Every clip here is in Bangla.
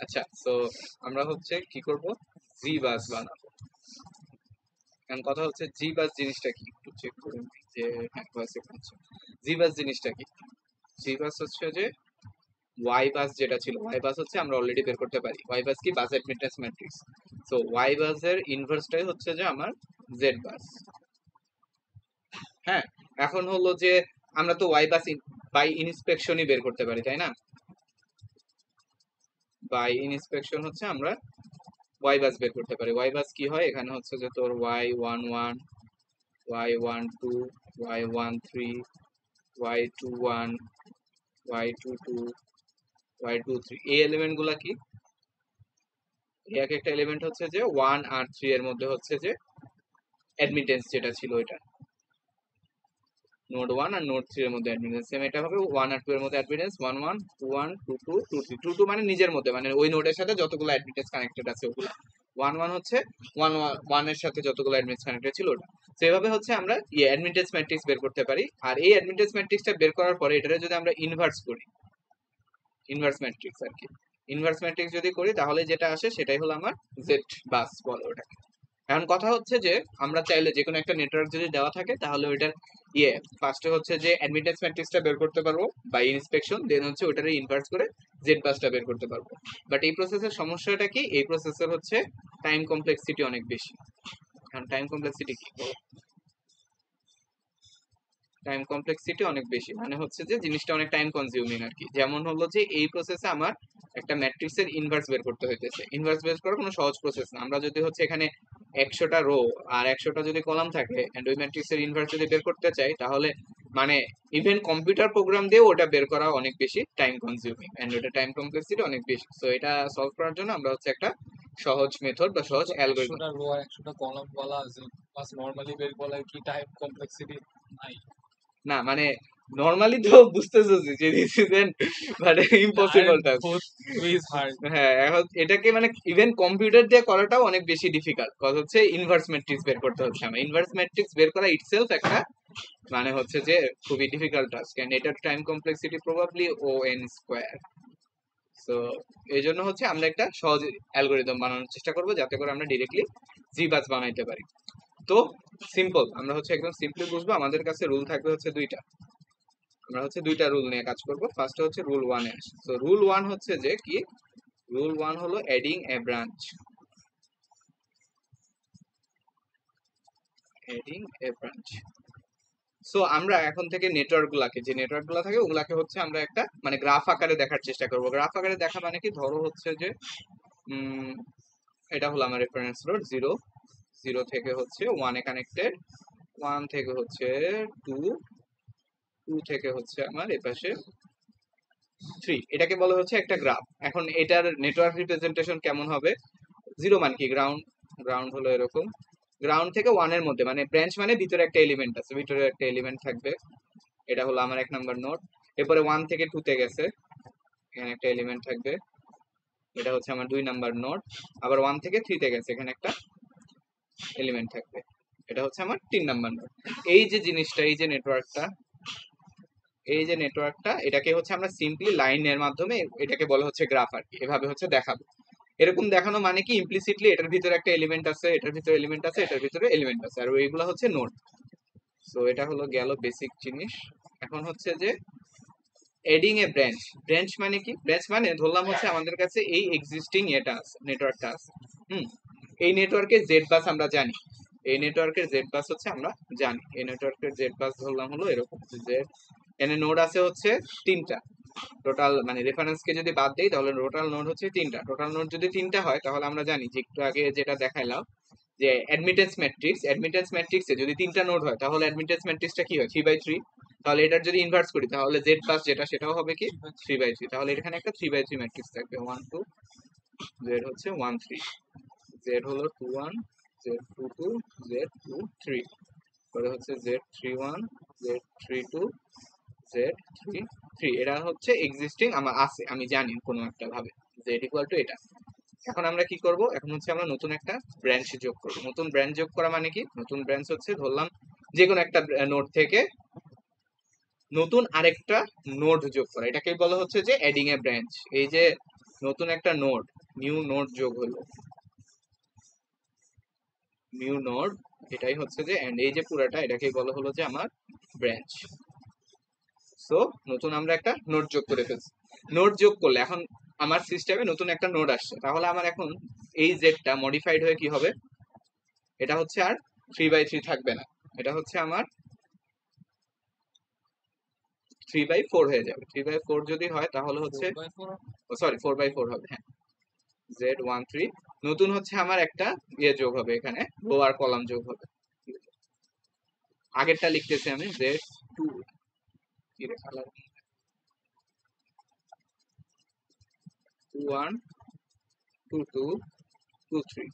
আচ্ছা, তো আমরা হচ্ছে কি করব, জি বাস বানাবো। এখন কথা হচ্ছে জি বাস জিনিসটা কি, একটু চেক করে নিই যে হ্যাঁ ভয়েস হচ্ছে। জি বাস জিনিসটা কি? জি বাস হচ্ছে যে ওয়াই বাস যেটা ছিল, ওয়াই বাস হচ্ছে আমরা অলরেডি বের করতে পারি। ওয়াই বাস কি? বাস অ্যাডমিটেন্স ম্যাট্রিক্স। সো ওয়াই বাসের ইনভার্সটাই হচ্ছে যে আমার জেড বাস। হ্যাঁ, এখন হলো যে আমরা তো ওয়াই বাস বাই ইনস্পেকশনই বের করতে পারি, তাই না? বাই ইনস্পেকশন হচ্ছে আমরা ওয়াই বাস বের করতে পারি। ওয়াই বাস কি হয়? এখানে হচ্ছে যে তোর y11, y12, y13, y21, y22, y23, এই এলিমেন্ট গুলা কি? এই এক একটা এলিমেন্ট হচ্ছে যে 1 আর 3 এর মধ্যে হচ্ছে যে অ্যাডমিটেন্স যেটা ছিল ওইটা, নোড 1 আর নোড 3 এর মধ্যে অ্যাডমিটেন্স সেম এটা হবে। 1 আর 2 এর মধ্যে অ্যাডমিটেন্স 1 1 2 1 2 2 2 3 2 2 মানে নিজের মধ্যে, মানে ওই নোডের সাথে যতগুলো অ্যাডমিটেন্স কানেক্টেড আছে ওগুলো। 1 1 হচ্ছে 1 1 এর সাথে যতগুলো অ্যাডমিটেন্স কানেক্টেড ছিল ওটা। তো এভাবে হচ্ছে আমরা এই অ্যাডমিটেন্স ম্যাট্রিক্স বের করতে পারি। আর এই অ্যাডমিটেন্স ম্যাট্রিক্সটা বের করার পরে এটারে যদি আমরা ইনভার্স করি, ইনভার্স ম্যাট্রিক্স আর কি, ইনভার্স ম্যাট্রিক্স যদি করি তাহলে যেটা আসে সেটাই হলো আমার জেড বাস বলে ওটাকে। এখন কথা হচ্ছে যে আমরা চাইলে যে কোনো একটা নেটওয়ার্ক যদি দেওয়া থাকে তাহলে ওইটার ফার্স্টে হচ্ছে যে অ্যাডমিটেন্স ম্যাট্রিক্সটা বের করতে পারবো বাই ইন্সপেকশন, দেন হচ্ছে ওইটারে ইনভার্স করে জেড বাসটা বের করতে পারবো। বাট এই প্রসেসের সমস্যাটা কি? এই প্রসেসের হচ্ছে টাইম কমপ্লেক্সিটি অনেক বেশি। এখন টাইম কমপ্লেক্সিটি কি? টাইম কমপ্লেক্সিটি অনেক বেশি মানে হচ্ছে যে জিনিসটা অনেক টাইম কনজিউমিং আর কি। যেমন হলো যে এই প্রসেসে আমার একটা ম্যাট্রিক্সের ইনভার্স বের করতে হইতেছে। ইনভার্স বের করা কোনো সহজ প্রসেস না। আমরা যদি হচ্ছে এখানে 100টা রো আর 100টা যদি কলাম থাকে এন্ড ওই ম্যাট্রিক্সের ইনভার্স যদি বের করতে চাই তাহলে মানে ইভেন কম্পিউটার প্রোগ্রাম দিয়ে ওটা বের করা অনেক বেশি টাইম কনজিউমিং এন্ড ওটা টাইম কমপ্লেক্সিটি অনেক বেশি। সো এটা সলভ করার জন্য আমরা হচ্ছে একটা সহজ মেথড বা সহজ অ্যালগরিদম। 100টা রো 100টা কলাম বলা আছে, বাস নরমালি বের বলা কি টাইম কমপ্লেক্সিটি নাই? না মানে নর্মালি তো বুঝতেছো যে দিস ইজ এন মানে ইম্পসিবল টাস্ক। Is hard. হ্যাঁ, এখন এটাকে মানে ইভেন কম্পিউটার দিয়ে করাটাও অনেক বেশি ডিফিকাল্ট। কজ হচ্ছে ইনভার্স ম্যাট্রিক্স বের করতে হচ্ছে আমার। ইনভার্স ম্যাট্রিক্স বের করা ইটসেলফ একটা মানে হচ্ছে যে খুবই ডিফিকাল্ট টাস্ক এন্ড এটার time complexity probably O n square. So এই জন্য হচ্ছে আমরা একটা সহজ অ্যালগোরিদম বানানোর চেষ্টা করবো যাতে করে আমরা ডিরেক্টলি জি বাস বানাইতে পারি। তো সিম্পল, আমরা হচ্ছে একদম সিম্পলি বুঝবো। আমাদের কাছে রুল থাকবে হচ্ছে দুইটা। আমরা হচ্ছে দুইটা রুল নিয়ে কাজ করব। ফার্স্ট হচ্ছে রুল 1 এ। তো রুল 1 হচ্ছে যে কি? রুল 1 হলো অ্যাডিং এ ব্রাঞ্চ। অ্যাডিং এ ব্রাঞ্চ। সো আমরা এখন থেকে নেটওয়ার্ক গুলাকে, যে নেটওয়ার্ক গুলা থাকে ওগুলাকে হচ্ছে আমরা একটা মানে গ্রাফ আকারে দেখার চেষ্টা করব। গ্রাফ আকারে দেখা মানে কি? ধরো হচ্ছে যে এটা হলো আমার রেফারেন্স নোড 0, 0 থেকে হচ্ছে 1 এ কানেক্টেড, 1 থেকে হচ্ছে 2, 2 থেকে হচ্ছে আমার এপাশে 3। এটাকে বলা হচ্ছে একটা গ্রাফ। এখন এটার নেটওয়ার্ক রিপ্রেজেন্টেশন কেমন হবে? 0 মান কি? গ্রাউন্ড। গ্রাউন্ড হলো এরকম। গ্রাউন্ড থেকে 1 এর মধ্যে মানে ব্রাঞ্চ মানে ভিতরে একটা এলিমেন্ট আছে, ভিতরে একটা এলিমেন্ট থাকবে। এটা হলো আমার 1 নাম্বার নোড। এরপরে 1 থেকে 2 তে গেছে, এখানে একটা এলিমেন্ট থাকবে। এটা হচ্ছে আমার 2 নাম্বার নোড। আবার 1 থেকে 3 তে গেছে, এখানে একটা এলিমেন্ট থাকবে। এটা হচ্ছে আমার 3 নাম্বার নোড। এই যে জিনিসটা, এই যে নেটওয়ার্কটা, এই যে নেটওয়ার্কটা এটাকে হচ্ছে আমরা সিম্পলি লাইনের মাধ্যমে এটাকে বলা হচ্ছে গ্রাফ আর কি। এভাবে হচ্ছে দেখাবো। এরকম দেখানো মানে কি? ইমপ্লিসিটলি এটার ভিতরে একটা এলিমেন্ট আছে, এটার ভিতরে এলিমেন্ট আছে, এটার ভিতরে এলিমেন্ট আছে, আর ওইগুলো হচ্ছে নোড। সো এটা হলো গেল বেসিক জিনিস। এখন হচ্ছে যে এডিং এ ব্রাঞ্চ। ব্রাঞ্চ মানে কি? ব্রাঞ্চ মানে ধরলাম হচ্ছে আমাদের কাছে এই এক্সিস্টিং এটা আছে, নেটওয়ার্কটা আছে। হুম, এই নেটওয়ার্কের জেড বাস আমরা জানি। এই নেটওয়ার্কের জেড বাস হচ্ছে আমরা জানি। এই নেটওয়ার্কের জেড বাস ধরলাম হলো এরকম জেড। এখানে নোড আছে হচ্ছে 3টা। টোটাল মানে রেফারেন্সকে যদি বাদ দেই তাহলে টোটাল নোড হচ্ছে 3টা। টোটাল নোড যদি 3টা হয় তাহলে আমরা জানি যে একটু আগে যেটা দেখাইলাম যে অ্যাডমিটেন্স ম্যাট্রিক্সে যদি 3টা নোড হয় তাহলে অ্যাডমিটেন্স ম্যাট্রিক্সটা কি হয়? 3/3। তাহলে এটার যদি ইনভার্স করি তাহলে জেড প্লাস যেটা সেটাও হবে কি? 3/3। তাহলে এখানে একটা 3/3 ম্যাট্রিক্স থাকবে। 1 2, জেড হচ্ছে 1 3, জেড হলো 2 1, জেড 2 2, জেড 2 3, পরে হচ্ছে জেড 3 1, জেড 3 2, জেড 3 3। এটা হচ্ছে এক্সিস্টিং আমার আছে, আমি জানি কোনো একটা ভাবে জেড ইকুয়াল টু এটা। এখন আমরা কি করব? এখন হচ্ছে আমরা নতুন একটা ব্রাঞ্চ যোগ করব। নতুন ব্রাঞ্চ যোগ করা মানে কি? নতুন ব্রাঞ্চ হচ্ছে ধরলাম যে কোনো একটা নোড থেকে নতুন আরেকটা নোড যোগ করা, এটাকে বলা হচ্ছে যে এডিং এ ব্রাঞ্চ। এই যে নতুন একটা নোড, নিউ নোড যোগ হলো, নিউ নোড, এটাই হচ্ছে যে এন্ড এই যে পুরাটা এটাকেই বলা হলো যে আমার ব্রাঞ্চ। সো নতুন আমরা একটা নোড যোগ করে ফেলছি। নোড যোগ করলে এখন আমার সিস্টেমে নতুন একটা নোড আসছে, তাহলে আমার এখন এই জেডটা মডিফাইড হয়ে কি হবে, এটা হচ্ছে আর 3/3 থাকবে না, এটা হচ্ছে আমার 3/4 হয়ে যাবে। 3/4 যদি হয় তাহলে হচ্ছে, 4/4 সরি 4/4 হবে, হ্যাঁ। Z13 নতুন হচ্ছে আমার একটা ইয়ে যোগ হবে, এখানে রো আর কলাম যোগ হবে। আগেরটা লিখতেছি আমি Z2, কি রে কালার, 21 22 23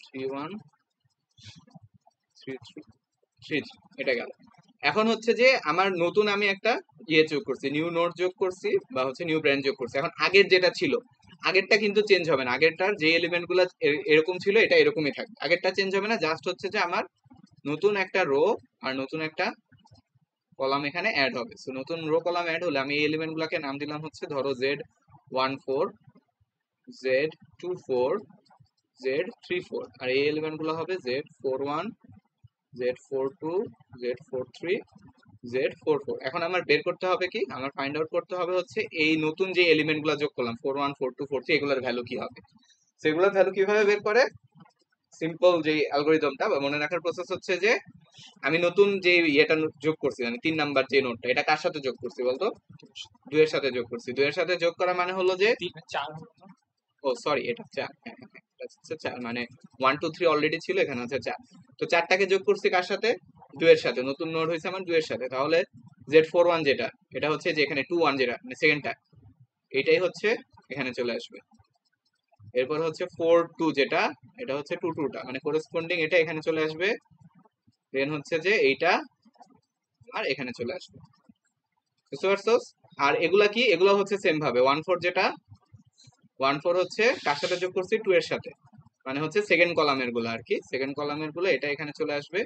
31 33 33, এটা গেল। এখন হচ্ছে যে আমার নতুন আমি একটা ইয়ে যোগ করছি, নিউ নোড যোগ করছি বা হচ্ছে নিউ ব্র্যান্ড যোগ করছি। এখন আগের যেটা ছিল, আগেরটা কিন্তু চেঞ্জ হবে না, আগেরটার যে এলিমেন্ট গুলো এরকম ছিল এটা এরকমই থাকবে, আগেরটা চেঞ্জ হবে না। জাস্ট হচ্ছে যে আমার নতুন একটা রো আর নতুন একটা কলাম এখানে অ্যাড হবে। সো নতুন রো কলাম অ্যাড হলে আমি এই এলিমেন্ট গুলাকে নাম দিলাম হচ্ছে ধরো Z14, Z24, Z34, আর এই এলিমেন্ট গুলো হবে Z41, Z42, Z43, Z44। এখন আমার বের করতে হবে কি, আমার ফাইন্ড আউট করতে হবে হচ্ছে এই নতুন যে এলিমেন্ট গুলো যোগ করলাম 41, 42, 43, এগুলোর ভ্যালু কি হবে। সেগুলোর ভ্যালু কিভাবে বের করে, সিম্পল যে অ্যালগোরিদমটা বা মনে রাখার প্রসেস হচ্ছে যে আমি নতুন যে ইয়েটা যোগ করছি, মানে 3 নাম্বার যে নোটটা, এটা কার সাথে যোগ করছি বলতো, 2 এর সাথে যোগ করছি। 2 এর সাথে যোগ করা মানে হলো যে, 4 হলো না? ও সরি এটা 4, হ্যাঁ হ্যাঁ হ্যাঁ, এটা হচ্ছে 4, মানে 1 2 3 অলরেডি ছিল, এখানে হচ্ছে 4। তো 4টাকে যোগ করছি কার সাথে, 2 এর সাথে। নতুন নোড হয়েছে আমার 2 এর সাথে, তাহলে Z41 যেটা, এটা হচ্ছে যে এখানে 21 যেটা মানে সেকেন্ডটা, এটাই হচ্ছে এখানে চলে আসবে। এরপর হচ্ছে 42 যেটা, এটা হচ্ছে 22টা, মানে করেসপন্ডিং এটা এখানে চলে আসবে। দেন হচ্ছে যে এইটা আর এখানে চলে আসবে, বুঝতে পারছো। আর এগুলা কি, এগুলো হচ্ছে সেম ভাবে 14 যেটা, 14 হচ্ছে কার সাথে যোগ করছি, 2 এর সাথে, মানে হচ্ছে সেকেন্ড কলামের গুলো আর কি, সেকেন্ড কলামের গুলো এটা এখানে চলে আসবে,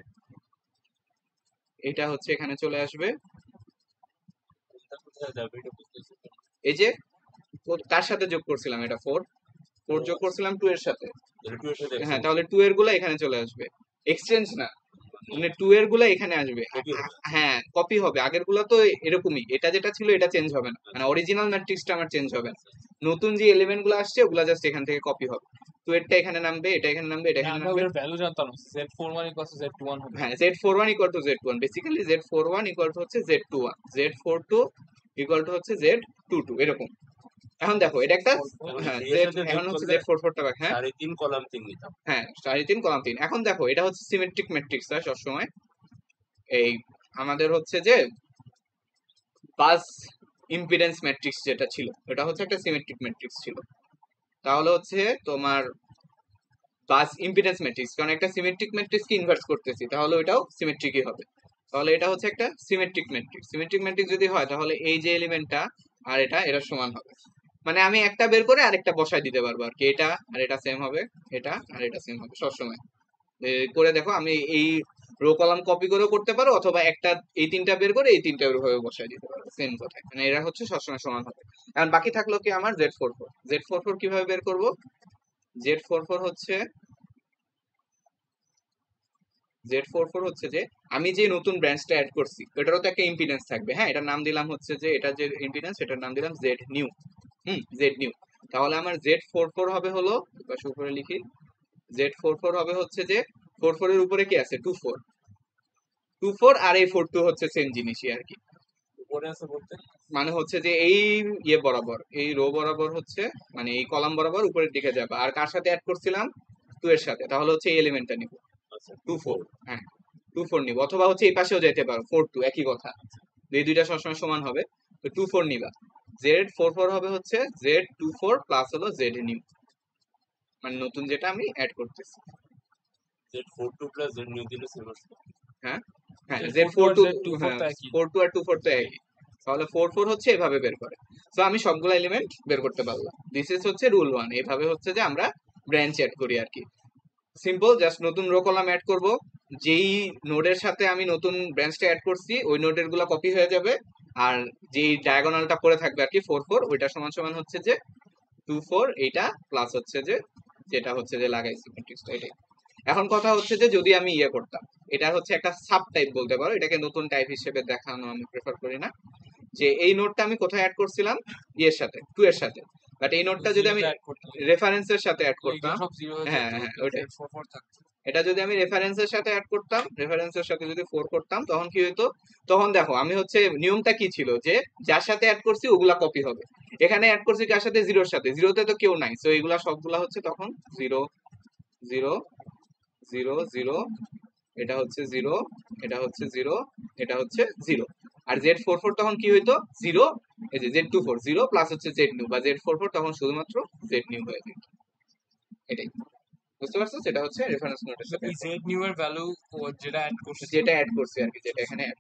এটা হচ্ছে এখানে চলে আসবে। এটা কোথায় যাবে এটা বুঝতেছি না। এই যে কার সাথে যোগ করছিলাম, এটা 4 যোগ করছিলাম 2 এর সাথে, এটা 2 এর সাথে হ্যাঁ, exchange তাহলে 2 এর গুলো এখানে চলে আসবে। এক্সচেঞ্জ না, মানে 2 এর গুলো এখানে আসবে। copy হবে। হ্যাঁ কপি হবে, আগের গুলো তো এরকমই, এটা যেটা ছিল এটা চেঞ্জ হবে না, মানে অরিজিনাল ম্যাট্রিক্সটা আমার চেঞ্জ হবে না। নতুন যে এলিমেন্ট গুলো আসছে ওগুলা জাস্ট এখান থেকে কপি হবে। তো এটা এখানে নামবে, এটা এখানে নামবে, এটা এখানে আমরা নামবে। ওর ভ্যালু জানতাম না, Z41 = Z21 হবে। হ্যাঁ Z41 equal to Z1, basically Z41 equal to হচ্ছে Z21, Z42 ইকুয়াল টু হচ্ছে Z22, এরকম। এখন দেখো এটা একটা, হ্যাঁ এখন হচ্ছে Z44 টা, হ্যাঁ 3.5 কলাম 3 নিতাম। হ্যাঁ 3.5 কলাম 3। এখন দেখো এটা হচ্ছে সিমেট্রিক ম্যাট্রিক্স হয় সবসময়। এই আমাদের হচ্ছে যে বাস ইম্পিডেন্স ম্যাট্রিক্স যেটা ছিল এটা হচ্ছে একটা সিমেট্রিক ম্যাট্রিক্স ছিল। তাহলে হচ্ছে তোমার বাস ইম্পিডেন্স ম্যাট্রিক্স, কারণ একটা সিমেট্রিক ম্যাট্রিক্সকে ইনভার্স করতেছি, তাহলে ওইটাও সিমেট্রিকই হবে। তাহলে এটা হচ্ছে একটা সিমেট্রিক ম্যাট্রিক্স। সিমেট্রিক ম্যাট্রিক্স যদি হয় তাহলে এই যে এলিমেন্টটা আর এটা এরা সমান হবে, মানে আমি একটা বের করে আরেকটা বসায় দিতে পারবো আর কি, এটা আর এটা সেম হবে, এটা আর এটা সেম হবে সবসময়। করে দেখো, আমি এই রো কলাম কপি করেও করতে পারো, অথবা একটা এই 3টা বের করে এই 3টা ওইভাবে বসায় দিতে পারো, সেম কথায়, মানে এরা হচ্ছে সবসময় সমান হবে। এখন বাকি থাকলো কি আমার Z44। Z44 কিভাবে বের করব, Z44 হচ্ছে, Z44 হচ্ছে যে আমি যে নতুন ব্রাঞ্চটা অ্যাড করছি এটারও তো একটা ইম্পিডেন্স থাকবে, হ্যাঁ, এটার নাম দিলাম হচ্ছে যে, এটা যে ইম্পিডেন্স এটার নাম দিলাম Z নিউ। Z new. তাহলে আমার Z44 হবে হলো, পাশে উপরে লিখি, Z44 হবে হচ্ছে যে 44 এর উপরে কি আছে, 24, 24 আর এই 42 হচ্ছে সেম জিনিসই আর কি। উপরে আছে বলতে মানে হচ্ছে যে এই ইয়ে বরাবর, এই রো বরাবর হচ্ছে, মানে এই কলাম বরাবর উপরের দিকে যাবে। আর কার সাথে অ্যাড করছিলাম, 2 এর সাথে, তাহলে হচ্ছে এই এলিমেন্টটা নিব, আচ্ছা 24, হ্যাঁ 24 নিব, অথবা হচ্ছে এই পাশেও যেতে পারো 42, একই কথা, এই দুইটা সবসময় সমান হবে। তো 24 নিবা, Z44 হবে হচ্ছে Z24 প্লাস হলো Z নিউ, মানে নতুন যেটা আমি অ্যাড করতেছি। Z42 + Z নিউ দিলে সেম আসবে। হ্যাঁ হ্যাঁ Z42 আর Z42, Z24 হ্যাঁ তো একই। 42 আর 24 তো একই, তাহলে 44 হচ্ছে এভাবে বের করে। তো আমি সবগুলো এলিমেন্ট বের করতে পারলাম। দিস ইজ হচ্ছে রুল 1, এভাবে হচ্ছে যে আমরা ব্রাঞ্চ অ্যাড করি আর কি। সিম্পল, জাস্ট নতুন রো কলাম অ্যাড করব, যেই নোডের সাথে আমি নতুন ব্রাঞ্চটা অ্যাড করছি ওই নোডের গুলো কপি হয়ে যাবে, আর যে ডায়াগোনালটা পড়ে থাকবে আর কি 4 4 ওইটা সমান সমান হচ্ছে যে 2 4 এইটা প্লাস হচ্ছে যে যেটা হচ্ছে যে লাগাইছি ম্যাট্রিক্সটা এটাই। এখন কথা হচ্ছে যে যদি আমি ইয়ে করতাম, এটা হচ্ছে একটা সাব টাইপ বলতে পারো, এটাকে নতুন টাইপ হিসেবে দেখানো আমি প্রেফার করি না। যে এই নোটটা আমি কোথায় অ্যাড করছিলাম, ইয়ের সাথে 2 এর সাথে, বাট এই নোটটা যদি আমি জিরোতে অ্যাড করতে হবে। রেফারেন্সের সাথে অ্যাড তো এগুলো করতাম, সব জিরো হয়ে হ্যাঁ যেত, হ্যাঁ তো ওইটাই, 4 4 থাকতো। এটা যদি আমি রেফারেন্সের সাথে অ্যাড করতাম, রেফারেন্সের সাথে যদি 4 করতাম তখন কি হতো, তখন দেখো আমি হচ্ছে নিয়মটা কি ছিল যে যার সাথে অ্যাড করছি ওগুলা কপি হবে, এখানে অ্যাড করছি কার সাথে, জিরোর সাথে, জিরোতে তো কেউ নাই, সো এগুলা সবগুলা হচ্ছে তখন 0 0 0 0, এটা হচ্ছে 0, এটা হচ্ছে 0, এটা হচ্ছে 0। আর Z44 তখন কি হইতো 0, এই যে Z24 0 প্লাস হচ্ছে Z নিউ বা Z44 তখন শুধুমাত্র Z নিউ হয়ে যেত। এটাই বুঝতে পারছো, সেটা হচ্ছে রেফারেন্স নোটের তো সাথে এই জেড নিউ এর ভ্যালু যেটা অ্যাড করছি, যেটা অ্যাড করছি আর কি, যেটা এখানে অ্যাড,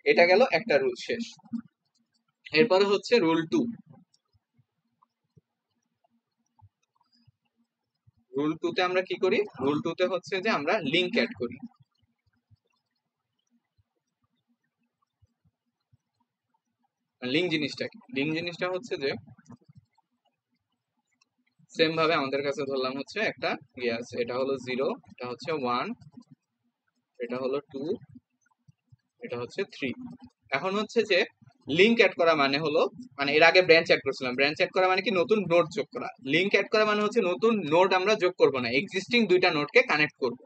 এটা গেল একটা রুল শেষ। এরপরে হচ্ছে রুল 2। রুল 2 তে আমরা কি করি, রুল 2 তে হচ্ছে যে আমরা লিংক অ্যাড করি। লিংক জিনিসটা কি, লিংক জিনিসটা হচ্ছে যে সেম ভাবে আমাদের কাছে ধরলাম হচ্ছে একটা ইয়ে আছে, এটা হলো 0, এটা হচ্ছে 1, এটা হলো 2, এটা হচ্ছে 3। এখন হচ্ছে যে লিংক অ্যাড করা মানে হলো, মানে এর আগে ব্রাঞ্চ অ্যাড করছিলাম, ব্রাঞ্চ অ্যাড করা মানে কি নতুন নোড যোগ করা, লিংক অ্যাড করা মানে হচ্ছে নতুন নোড আমরা যোগ করব না, এক্সিস্টিং দুইটা নোডকে কানেক্ট করব।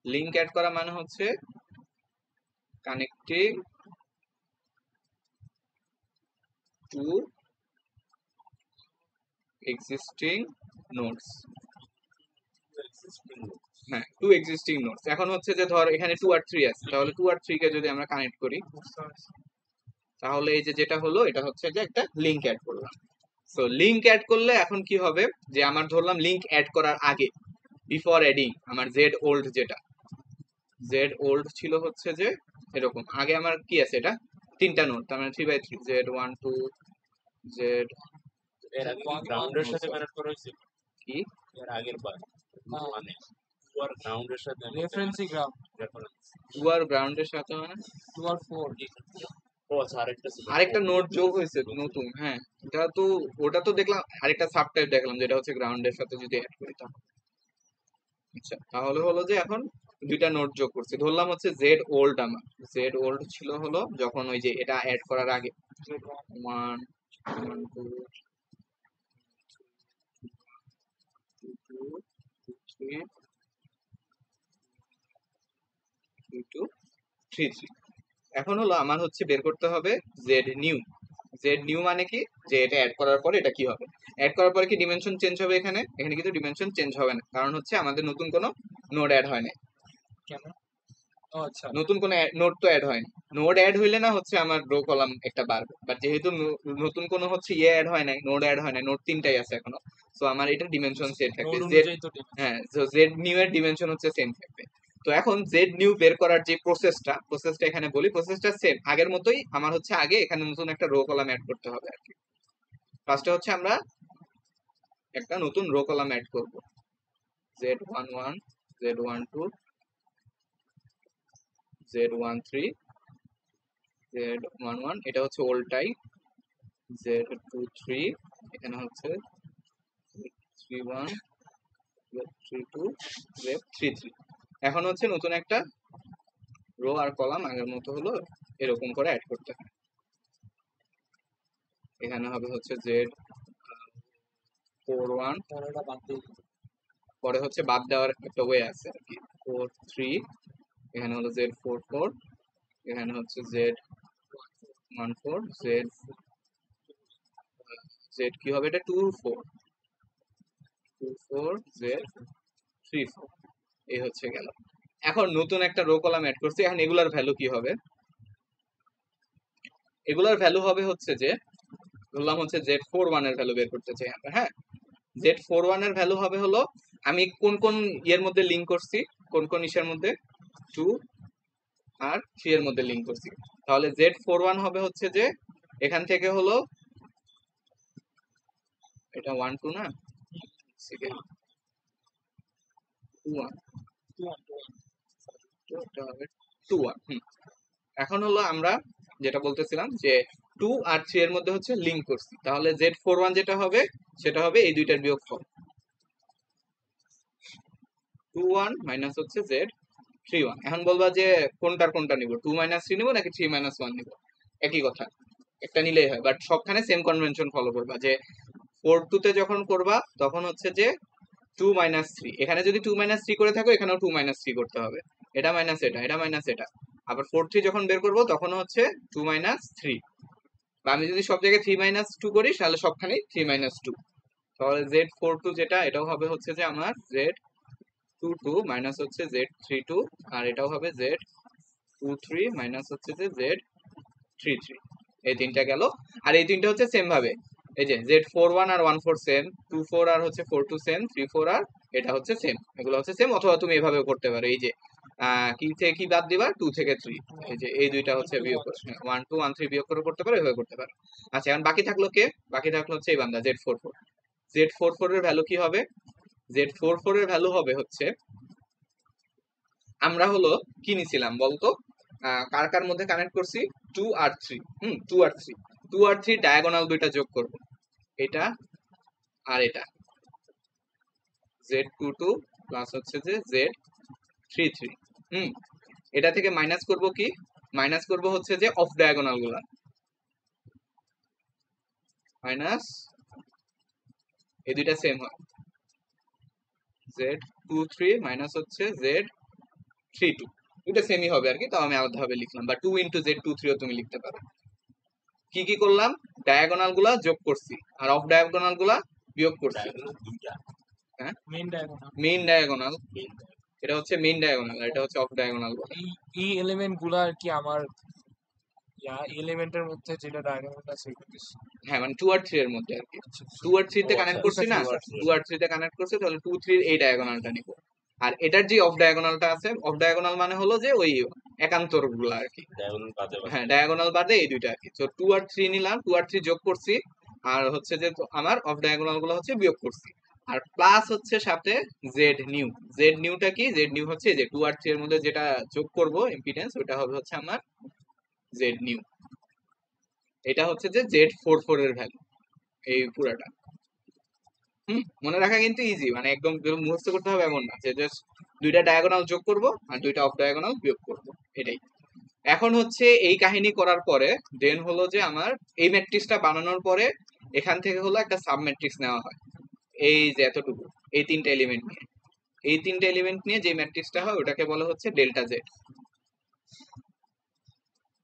লিংক অ্যাড করা মানে হচ্ছে কানেক্টিং টু এক্সিস্টিং নোডস। হ্যাঁ, টু এক্সিস্টিং নোডস। এখন হচ্ছে যে ধর এখানে 2 আর 3 আছে, তাহলে 2 আর 3 কে যদি আমরা কানেক্ট করি তাহলে এই যে যেটা হলো এটা হচ্ছে যে একটা লিংক অ্যাড করলাম। সো লিংক অ্যাড করলে এখন কি হবে, যে আমার ধরলাম লিংক অ্যাড করার আগে, বিফোর অ্যাডিং, আমার জেড ওল্ড যেটা, জেড ওল্ড ছিল হচ্ছে যে এরকম, আগে আমার কি আছে, এটা তিনটা নোড, তার মানে 3/3, Z12, জেড, এর আগে কি গ্রাউন্ডের সাথে কানেক্ট করা হয়েছিল? কি এর আগের বার মানে পুয়ার গ্রাউন্ডের সাথে রেফারেন্সই গ্রাফ রেফারেন্স 2 আর গ্রাউন্ডের সাথে মানে 2 আর 4। ও আচ্ছা, আরেকটা ছিল আরেকটা নোড যোগ হয়েছে নতুন, হ্যাঁ এটা তো, ওটা তো দেখলাম আরেকটা সাবটাইপ দেখলাম যেটা হচ্ছে গ্রাউন্ডের সাথে যদি অ্যাড করি তাহলে। আচ্ছা তাহলে হলো যে এখন দুইটা নোড যোগ করছি, ধরলাম হচ্ছে জেড ওল্ড, আমার জেড ওল্ড ছিল হলো যখন ওই যে এটা অ্যাড করার আগে 1 1 2 2 3 2 3 3। এখন হলো আমার হচ্ছে বের করতে হবে জেড নিউ। জেড নিউ মানে কি, যে এটা অ্যাড করার পরে এটা কি হবে, অ্যাড করার পরে কি ডিমেনশন চেঞ্জ হবে, এখানে এখানে কিন্তু ডিমেনশন চেঞ্জ হবে না, কারণ হচ্ছে আমাদের নতুন কোনো নোড অ্যাড হয় না, কেন? ও আচ্ছা, নতুন কোনো নোড তো অ্যাড হয়নি, নোড অ্যাড হইলে না হচ্ছে আমার রো কলাম একটা বাড়বে, বাট যেহেতু নতুন কোনো হচ্ছে ইয়ে অ্যাড হয় নাই, নোড অ্যাড হয় নাই, নোড তিনটাই আছে এখনো, সো আমার এটা ডিমেনশন সেট থাকবে নোড জেড, অনুযায়ী তো dimension। হ্যাঁ জেড নিউ এর ডিমেনশন হচ্ছে সেম থাকবে। তো এখন জেড নিউ বের করার যে প্রসেসটা এখানে বলি, প্রসেসটা সেম আগের মতোই, আমার হচ্ছে আগে এখানে নতুন একটা রো কলাম অ্যাড করতে হবে আর কি। ফার্স্টে হচ্ছে আমরা একটা নতুন রো কলাম অ্যাড করব, Z11, Z12, Z13, Z11, এটা হচ্ছে ওল্ড টাইপ, Z23, এখানে হচ্ছে Z31, Z32, Z33। এখন হচ্ছে নতুন একটা রো আর কলাম আগের মতো হলো এরকম করে অ্যাড করতে হয়। এখানে হবে হচ্ছে Z41, পরেরটা বাদ দিয়ে দিতে। পরে হচ্ছে বাদ দেওয়ার একটা ওয়ে আছে আর কি, 43, এখানে হলো Z44, এখানে হচ্ছে Z14, জেড কি হবে, এটা 24, Z34, এই হচ্ছে গেল। এখন নতুন একটা রো কলাম অ্যাড করছি, এখন এগুলার ভ্যালু কি হবে, এগুলার ভ্যালু হবে হচ্ছে যে ধরলাম হচ্ছে Z41 এর ভ্যালু বের করতে চাই আমরা, হ্যাঁ Z41 এর ভ্যালু হবে হলো আমি কোন কোন ইয়ের মধ্যে লিংক করছি, কোন কোন ইসের মধ্যে 2 আর 3 এর মধ্যে লিংক করছি, তাহলে Z41 হবে হচ্ছে যে এখান থেকে হলো এটা 1 2 না, সেকেন্ড 2 1, তো এটা হবে 2 1। এখন হলো আমরা যেটা বলতেছিলাম যে 2 আর 3 এর মধ্যে হচ্ছে লিঙ্ক করছি, তাহলে Z41 যেটা হবে সেটা হবে এই দুইটার বিয়োগফল, 21 মাইনাস হচ্ছে Z31। এখন বলবা যে কোনটা নিব, 2 মাইনাস 3 নিব নাকি 3 মাইনাস 1 নিব? একই কথা, একটা নিলেই হয়, বাট সবখানে সেম কনভেনশন ফলো করবা যে 4-2 তে যখন করবা তখন হচ্ছে যে 2 মাইনাস 3, এখানে যদি 2 মাইনাস 3 করে থাকো এখানেও 2 মাইনাস 3 করতে হবে, এটা মাইনাস এটা, এটা মাইনাস এটা। আবার 4-3 যখন বের করবো তখন হচ্ছে 2 মাইনাস 3, বা আমি যদি সব জায়গায় 3 মাইনাস 2 করি তাহলে সবখানেই 3 মাইনাস 2। তাহলে Z42 যেটা, এটাও হবে হচ্ছে যে আমার Z22 মাইনাস হচ্ছে Z32, আর এটাও হবে Z23 মাইনাস হচ্ছে যে Z33। এই তিনটা গেল। আর এই তিনটা হচ্ছে সেম ভাবে, এই যে Z41 আর 14 সেম, 24 আর হচ্ছে 42 সেম, 34 আর এটা হচ্ছে সেম, এগুলো হচ্ছে সেম। অথবা তুমি এভাবেও করতে পারো, এই যে কি থেকে কি বাদ দিবা, 2 থেকে 3, এই যে এই দুইটা হচ্ছে বিয়োগ করে 1 2 1 3 বিয়োগ করে করতে পারো, এভাবে করতে পারো। আচ্ছা, এখন বাকি থাকলো কে? বাকি থাকলো হচ্ছে এই বান্দা Z44। Z44 এর ভ্যালু কি হবে? Z44 এর ভ্যালু হবে হচ্ছে, আমরা হলো কি নিছিলাম বলতো, কার কার মধ্যে কানেক্ট করছি, 2 আর 3, 2 আর 3, 2 আর 3 ডায়াগোনাল দুইটা যোগ করব, এটা আর এটা, Z22 প্লাস হচ্ছে যে Z33। এটা থেকে মাইনাস করব কি, মাইনাস করব হচ্ছে যে অফ ডায়াগোনাল গুলা, মাইনাস এই দুইটা সেম হয়, Z23 মাইনাস হচ্ছে Z32, দুইটা সেমই হবে আর কি, তাও আমি আলাদাভাবে লিখলাম, বা 2 ইন্টু Z23 ও তুমি লিখতে পারো। কি কি করলাম, ডায়াগোনাল গুলা যোগ করছি আর অফ ডায়াগোনাল গুলা বিয়োগ করছি। diagonal দুইটা হ্যাঁ, main diagonal. Main diagonal, main এটা হচ্ছে মেইন ডায়াগোনাল আর এটা হচ্ছে অফ ডায়াগোনাল বলে। এই এলিমেন্ট গুলা আর কি আমার এলিমেন্টের মধ্যে যেটা ডায়াগোনালটা সেটা হ্যাঁ, মানে 2 আর 3 এর মধ্যে আর কি, 2 আর 3 তে ও কানেক্ট আচ্ছা, করছি না, 2 আর 3 2 আর 3 তে কানেক্ট করছি, তাহলে 2 3 এই ডায়াগোনালটা নিব। আর এটার যে অফ ডায়াগোনালটা আছে, অফ ডায়াগোনাল মানে হলো যে ওই একান্তর গুলা আর কি, diagonal বাদে হ্যাঁ বাদে ডায়াগোনাল বাদে এই দুইটা আর কি। তো 2 আর 3 নিলাম, 2 আর 3 যোগ করছি, আর হচ্ছে যে আমার অফ ডায়াগোনাল গুলো হচ্ছে বিয়োগ করছি, আর প্লাস হচ্ছে সাথে জেড নিউ। জেড নিউটা কি, জেড নিউ হচ্ছে যে 2 আর 3 এর মধ্যে যেটা যোগ করব ইম্পিডেন্স, ওটা হবে হচ্ছে আমার জেড নিউ। এটা হচ্ছে যে Z44 এর ভ্যালু, এই পুরাটা। মনে রাখা কিন্তু ইজি, মানে একদম মুখস্থ করতে হবে এমন না, যে জাস্ট দুইটা ডায়াগোনাল যোগ করব আর দুইটা অফ ডায়াগোনাল বিয়োগ করব, এটাই। এখন হচ্ছে এই কাহিনী করার পরে দেন হলো যে আমার এই ম্যাট্রিক্সটা বানানোর পরে এখান থেকে হলো একটা সাব ম্যাট্রিক্স নেওয়া হয়, এই যে এতটুকু, এই তিনটা এলিমেন্ট নিয়ে, এই তিনটা এলিমেন্ট নিয়ে যে ম্যাট্রিক্সটা হয় ওটাকে বলা হচ্ছে ডেল্টা জেড।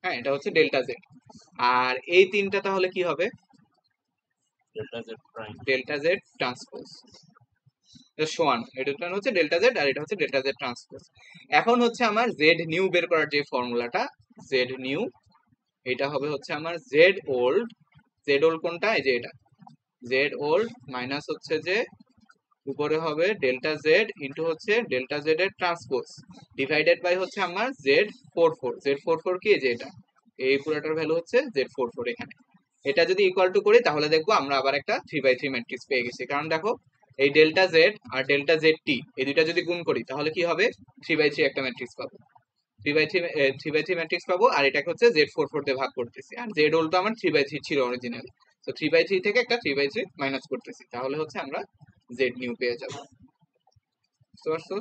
হ্যাঁ, এটা হচ্ছে ডেল্টা জেড। আর এই তিনটা তাহলে কি হবে, delta z prime delta Z transpose সমান, এটা হচ্ছে ডেল্টা জেড আর এটা হচ্ছে ডেল্টা জেড ট্রান্সপোজ। এখন হচ্ছে আমার জেড নিউ বের করার যে ফর্মুলাটা, জেড নিউ, এটা হবে হচ্ছে আমার জেড ওল্ড। জেড ওল্ড কোনটা, এই যে এটা, জেড ওল্ড মাইনাস হচ্ছে যে উপরে হবে ডেল্টা জেড ইন্টু হচ্ছে ডেল্টা জেড এর ট্রান্সপোজ ডিভাইডেড বাই হচ্ছে আমার Z44। Z44 কি, এই যে এটা, এই পুরোটার ভ্যালু হচ্ছে Z44 এখানে। এটা যদি ইকুয়াল টু করি তাহলে দেখবো আমরা আবার একটা 3/3 ম্যাট্রিক্স পেয়ে গেছি, কারণ দেখো এই ডেল্টা জেড আর ডেল্টা জেড টি এই দুইটা যদি গুণ করি তাহলে কি হবে, 3/3 একটা ম্যাট্রিক্স পাবো, 3/3 ম্যাট্রিক্স পাবো। আর এটাকে হচ্ছে Z44 দিয়ে ভাগ করতেছি, আর জেড ওল তো আমার 3/3 ছিল অরিজিনালি, তো 3/3 থেকে একটা 3/3 মাইনাস করতেছি, তাহলে হচ্ছে আমরা জেড নিউ পেয়ে যাবো। বুঝতে পারছো,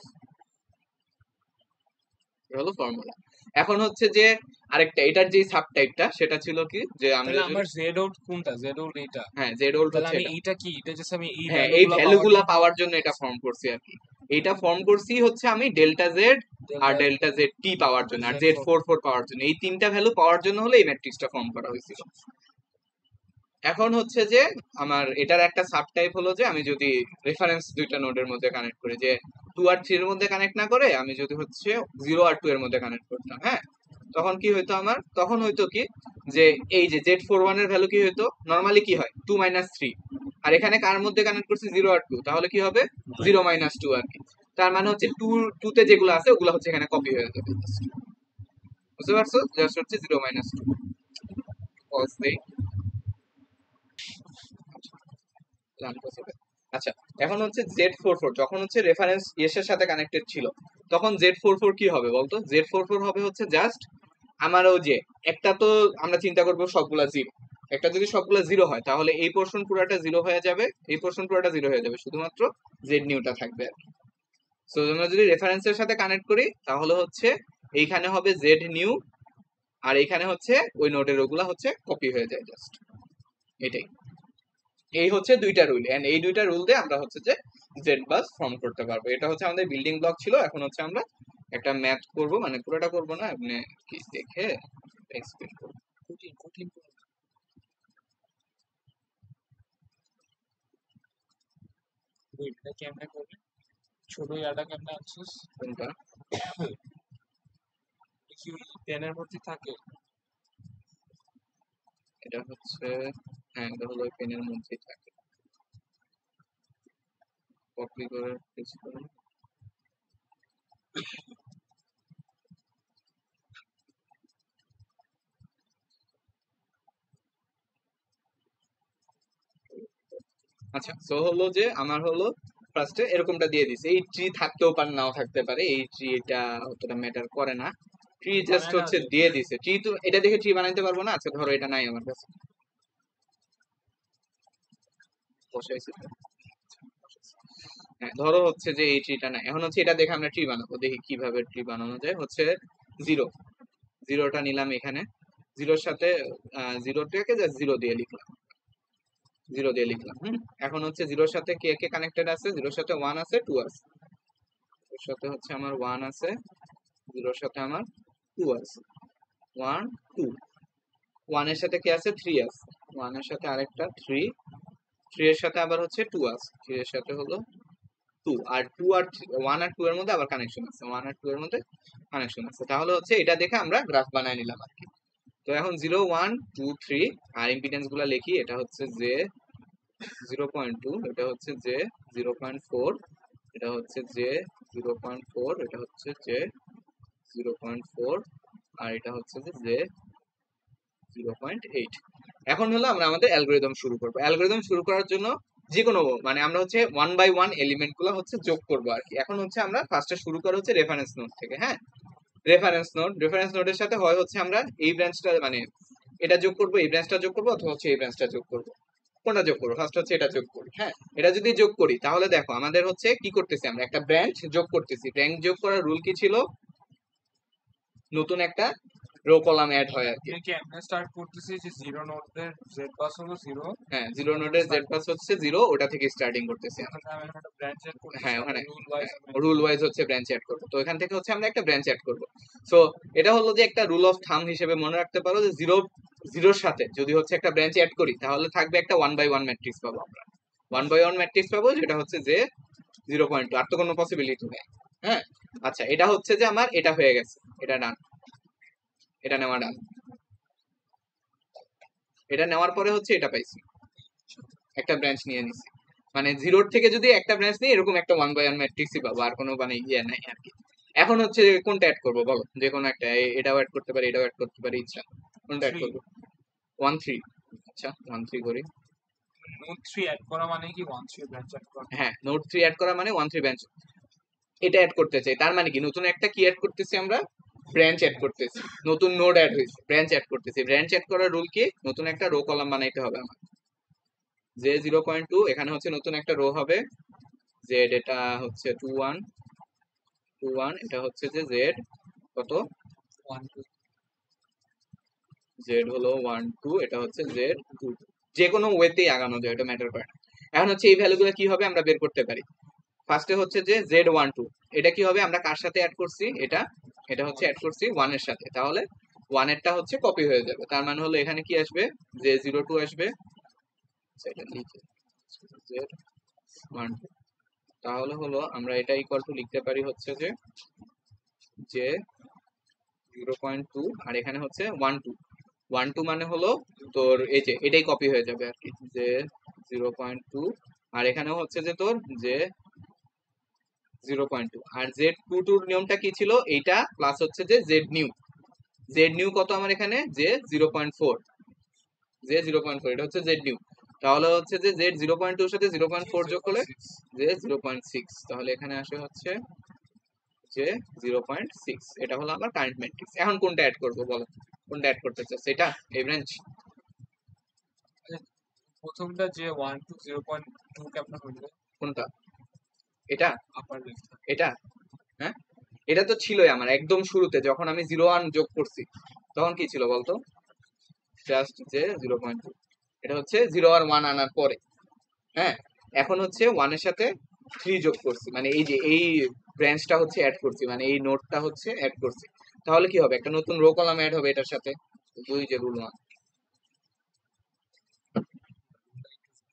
এটা হলো ফর্মুলা। এখন হচ্ছে যে আরেকটা, এটার যে সাব টাইপটা সেটা ছিল কি, যে আমরা তাহলে আমার জেড আউট কোনটা, জেড আউট এইটা, হ্যাঁ জেড ওল্ড তাহলে হচ্ছে আমি এটা, এইটা কি, এটা জাস্ট আমি এই হ্যাঁ এই ভ্যালুগুলা ভ্যালুগুলা পাওয়ার জন্য এটা ফর্ম করছি আর কি। এটা ফর্ম করছি হচ্ছে আমি ডেল্টা জেড আর পাওয়ার ডেল্টা জেড টি পাওয়ার জন্য আর Z44 Z44 পাওয়ার জন্য, এই তিনটা ভ্যালু পাওয়ার জন্য হলো এই ম্যাট্রিক্সটা ফর্ম করা হয়েছিল। এখন হচ্ছে যে আমার এটার একটা সাব টাইপ হলো যে আমি যদি রেফারেন্স দুইটা নোডের মধ্যে কানেক্ট করি, যে 2 আর 3 এর মধ্যে কানেক্ট না করে আমি যদি হচ্ছে 0 আর 2 এর মধ্যে কানেক্ট করতাম, হ্যাঁ, তখন কি হইতো আমার, তখন হইতো কি যে এই যে Z41 এর ভ্যালু কি হইতো, নরমালি কি হয় 2 - 3, আর এখানে কার মধ্যে কানেক্ট করছি 0 আর 2, তাহলে কি হবে 0 - 2 আর কি। তার মানে হচ্ছে 2 তে যেগুলো আছে ওগুলো হচ্ছে এখানে কপি হয়ে যাবে, বুঝতে পারছো, জাস্ট হচ্ছে 0 - 2 পজ দেই। আচ্ছা, এখন হচ্ছে Z44 যখন হচ্ছে রেফারেন্স এর সাথে কানেক্টেড ছিল তখন Z44 কি হবে বলতো, Z44 হবে হচ্ছে জাস্ট আমারও যে একটা তো আমরা চিন্তা করবো সবগুলা জিরো, একটা যদি সবগুলা জিরো হয় তাহলে এই পোর্শন পুরোটা জিরো হয়ে যাবে, এই পোর্শন পুরোটা জিরো হয়ে যাবে, শুধুমাত্র জেড নিউটা থাকবে আর কি। সো আমরা যদি রেফারেন্সের সাথে কানেক্ট করি তাহলে হচ্ছে এইখানে হবে জেড নিউ, আর এইখানে হচ্ছে ওই নোডের ওগুলা হচ্ছে কপি হয়ে যায় জাস্ট, এটাই। এই হচ্ছে দুইটা রুল, এন্ড এই দুইটা রুল দিয়ে আমরা হচ্ছে যে জেড বাস ফর্ম করতে পারবো। এটা হচ্ছে আমাদের বিল্ডিং ব্লক ছিল। এখন হচ্ছে আমরা একটা ম্যাথ করব, মানে পুরোটা করব না, আপনি কি দেখে এক্সপ্লেন করব। কঠিন কঠিন এটা কেমনে করবে? ছোট ইয়াটা কেমনে আনছিস? কোনটা? কি পেনের মধ্যে থাকে? এটা হচ্ছে, হ্যাঁ এটা হলো পেনের মধ্যেই থাকে, কপি করে পেস্ট করে। আচ্ছা, সো হলো যে আমার হলো ফার্স্টে এরকমটা দিয়ে দিছে, এই ট্রি থাকতেও পারে নাও থাকতে পারে, এই ট্রি এটা অতটা ম্যাটার করে না, ট্রি জাস্ট হচ্ছে দিয়ে দিছে। ট্রি তো এটা দেখে ট্রি বানাইতে পারবো না। আচ্ছা ধরো এটা নাই আমার কাছে, বসাইছি তো। হ্যাঁ ধরো হচ্ছে যে এই ট্রিটা নাই, এখন হচ্ছে এটা দেখে আমরা ট্রি বানাবো, দেখি কিভাবে ট্রি বানানো যায়। হচ্ছে জিরো, জিরোটা নিলাম এখানে, জিরোর সাথে জিরোটাকে জাস্ট জিরো দিয়ে লিখলাম, জিরো দিয়ে লিখলাম। এখন হচ্ছে জিরোর সাথে কে কে কানেক্টেড আছে? জিরোর সাথে ওয়ান আছে, টু আছে, এর সাথে হচ্ছে আমার ওয়ান আছে, জিরোর সাথে আমার টু আছে, ওয়ান টু। ওয়ানের সাথে কে আছে? থ্রি আছে, ওয়ানের সাথে আরেকটা থ্রি, থ্রি এর সাথে আবার হচ্ছে টু আছে, থ্রি এর সাথে হলো টু, আর টু আর ওয়ান আর টু এর মধ্যে আবার কানেকশন আছে, ওয়ান আর টু এর মধ্যে কানেকশন আছে। তাহলে হচ্ছে এটা দেখে আমরা গ্রাফ বানায় নিলাম আর কি। তো এখন 0 1 2 3 আর ইম্পিডেন্স গুলা লিখি। এটা হচ্ছে যে 0.2, এটা হচ্ছে যে 0.4, এটা হচ্ছে যে 0.4, এটা হচ্ছে যে 0.4, আর এটা হচ্ছে যে 0.8। এখন হলো আমরা আমাদের অ্যালগরিদম শুরু করব। অ্যালগরিদম শুরু করার জন্য যে কোনো মানে আমরা হচ্ছে 1 বাই 1 এলিমেন্ট গুলো হচ্ছে যোগ করব আর কি। এখন হচ্ছে আমরা ফার্স্টে শুরু করা হচ্ছে রেফারেন্স নোড থেকে। হ্যাঁ, রেফারেন্স নোড, রেফারেন্স নোডের সাথে হয় হচ্ছে আমরা এই ব্রাঞ্চটা মানে এটা যোগ করব, এই ব্রাঞ্চটা যোগ করব, অথবা হচ্ছে এই ব্রাঞ্চটা যোগ করব। কোনটা যোগ করবো? ফার্স্ট হচ্ছে এটা যোগ করি। হ্যাঁ, এটা যদি যোগ করি তাহলে দেখো আমাদের হচ্ছে কি করতেছি, আমরা একটা ব্রাঞ্চ যোগ করতেছি। ব্রাঞ্চ যোগ করার রুল কি ছিল? নতুন একটা রো কলাম অ্যাড হয় আর কি। তুমি কি এমনে স্টার্ট করতেছি যে জিরো নোডের জেড পাস হলো জিরো, হ্যাঁ, জিরো নোডের জেড পাস হচ্ছে জিরো, ওটা থেকে স্টার্টিং করতেছি আমরা। ওখানে আমি একটা ব্রাঞ্চ এড করতেছি, হ্যাঁ ওখানে রুল ওয়াইজ রুল ওয়াইজ হচ্ছে ব্রাঞ্চ অ্যাড করবো। তো এখান থেকে হচ্ছে আমরা একটা ব্রাঞ্চ অ্যাড করবো। সো এটা হলো যে একটা রুল অফ থাম হিসেবে মনে রাখতে পারো যে জিরোর সাথে যদি হচ্ছে একটা ব্রাঞ্চ অ্যাড করি তাহলে থাকবে একটা 1 বাই 1 ম্যাট্রিক্স পাবো আমরা। 1 বাই 1 ম্যাট্রিক্স পাবো, যেটা হচ্ছে যে 0.2, আর তো কোনো পসিবিলিটি নেই। হ্যাঁ, আচ্ছা এটা হচ্ছে যে আমার এটা হয়ে গেছে, এটা ডান, এটা নেওয়া ডান। এটা নেওয়ার পরে হচ্ছে এটা পাইছি, একটা ব্রাঞ্চ নিয়ে নিছি। মানে জিরোর থেকে যদি একটা ব্রাঞ্চ নিই এরকম একটা 1 বাই 1 ম্যাট্রিক্সই পাবো, আর কোনো মানে ইয়ে নাই আর কি। এখন হচ্ছে কোনটা অ্যাড করবো বলো? যে কোনো একটা, এটাও অ্যাড করতে পারি, এটাও অ্যাড করতে পারি, ইচ্ছা কোনটা অ্যাড করবো? 1 3। আচ্ছা 1 3 করি। নোড 3 অ্যাড করা মানে কি 1 3 ব্রাঞ্চ অ্যাড করা? হ্যাঁ, নোড 3 অ্যাড করা মানে 1 3 ব্রাঞ্চ, এটা অ্যাড করতে চাই। তার মানে কি নতুন একটা কি অ্যাড করতেছি আমরা? ব্রাঞ্চ অ্যাড করতেছি। নতুন নোড অ্যাড হয়েছে, ব্রাঞ্চ অ্যাড করতেছি। ব্রাঞ্চ অ্যাড করার রুল কি? নতুন একটা রো কলাম বানাইতে হবে আমার। যে 0.2 এখানে হচ্ছে নতুন একটা রো হবে, জেড এটা হচ্ছে 2 1 2 1, এটা হচ্ছে যে জেড কত? 1 2 জেড হলো 1 2, এটা হচ্ছে জেড 2। যে কোনো ওয়েতেই আগানো যায়, এটা ম্যাটার করে না। এখন হচ্ছে এই ভ্যালুগুলো কি হবে আমরা বের করতে পারি। ফার্স্টে হচ্ছে যে জেড 1 2, এটা কি হবে? আমরা কার সাথে অ্যাড করছি? এটা এটা হচ্ছে অ্যাড করছি 1 এর সাথে, তাহলে 1 এরটা হচ্ছে কপি হয়ে যাবে। তার মানে হলো এখানে কি আসবে? যে 0 2 আসবে, সেটা লিখে জেড 1 2। তাহলে হলো আমরা এটা ইকুয়াল টু লিখতে পারি হচ্ছে যে 0.2, আর এখানে হচ্ছে 1 2। 1 2 মানে হলো তোর এই যে এটাই কপি হয়ে যাবে আর কি, যে 0.2, আর এখানেও হচ্ছে যে তোর যে 0.2। আর জেড 2 2 নিয়মটা কি ছিল? এইটা প্লাস হচ্ছে যে জেড নিউ। জেড নিউ কত আমার এখানে? যে 0.4, যে 0.4, এটা হচ্ছে জেড নিউ। তাহলে হচ্ছে যে জেড 0.2 এর সাথে 0.4 যোগ করলে যে 0.6, তাহলে এখানে আসে হচ্ছে যে 0.6, এটা হলো আমার কারেন্ট ম্যাট্রিক্স। এখন কোনটা অ্যাড করবো বলো, কোনটা অ্যাড করতে চাচ্ছ, এটা এই ব্রাঞ্চ? প্রথমটা যে 1 to 0.2 কেমন হইলো? কোনটা? এটা আপার লেফট। এটা হ্যাঁ, এটা তো ছিলই আমার একদম শুরুতে, যখন আমি 0.1 যোগ করছি তখন কি ছিল বলতো, জাস্ট যে 0.2। এটা হচ্ছে 0 আর 1 আনার পরে। হ্যাঁ, এখন হচ্ছে 1 এর সাথে 3 যোগ করছি, মানে এই যে এই ব্রাঞ্চটা হচ্ছে অ্যাড করছি, মানে এই নোডটা হচ্ছে অ্যাড করছি। তাহলে কি হবে, একটা নতুন রো কলাম অ্যাড হবে এটার সাথে। দুই যে রুল 1,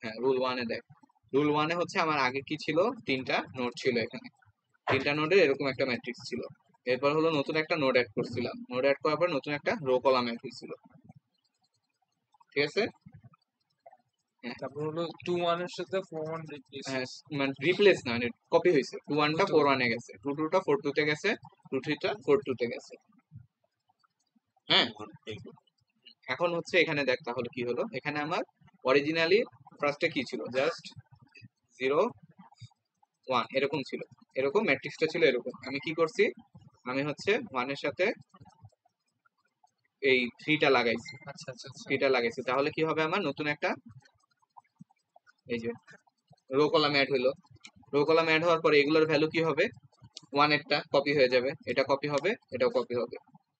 হ্যাঁ রুল 1 এ দেখ, রুল 1 এ হচ্ছে আমার আগে কি ছিল, 3টা নোড ছিল এখানে, 3টা নোডে এরকম একটা ম্যাট্রিক্স ছিল। এরপর হলো নতুন একটা নোড অ্যাড করছিলাম, নোড অ্যাড করার পর নতুন একটা রো কলাম অ্যাড হয়েছিল। ঠিক আছে? হ্যাঁ তারপর হলো 2 1 এর সাথে 4 1 রিপ্লেস। হ্যাঁ, মানে রিপ্লেস না, মানে কপি হয়েছে। 2 1টা বুঝতে 4 পারছি। 1 এ গেছে, 2 2 টা 4 2 তে গেছে, 2 3 টা 4 2 তে গেছে। হ্যাঁ, এখন হচ্ছে এখানে দেখ তাহলে কি হলো, এখানে আমার অরিজিনালি ফার্স্টে কি ছিল, জাস্ট 0 1 এরকম ছিল, এরকম ম্যাট্রিক্সটা ছিল এরকম। আমি কি করছি, আমি হচ্ছে 1 এর সাথে এই 3টা লাগাইছি, আচ্ছা আচ্ছা আচ্ছা। 3টা লাগাইছি। তাহলে কি হবে, আমার নতুন একটা এই যে রো কলাম অ্যাড হলো। রো কলাম অ্যাড হওয়ার পরে এগুলোর ভ্যালু কি হবে, 1 এরটা কপি হয়ে যাবে, এটা কপি হবে, এটাও কপি হবে,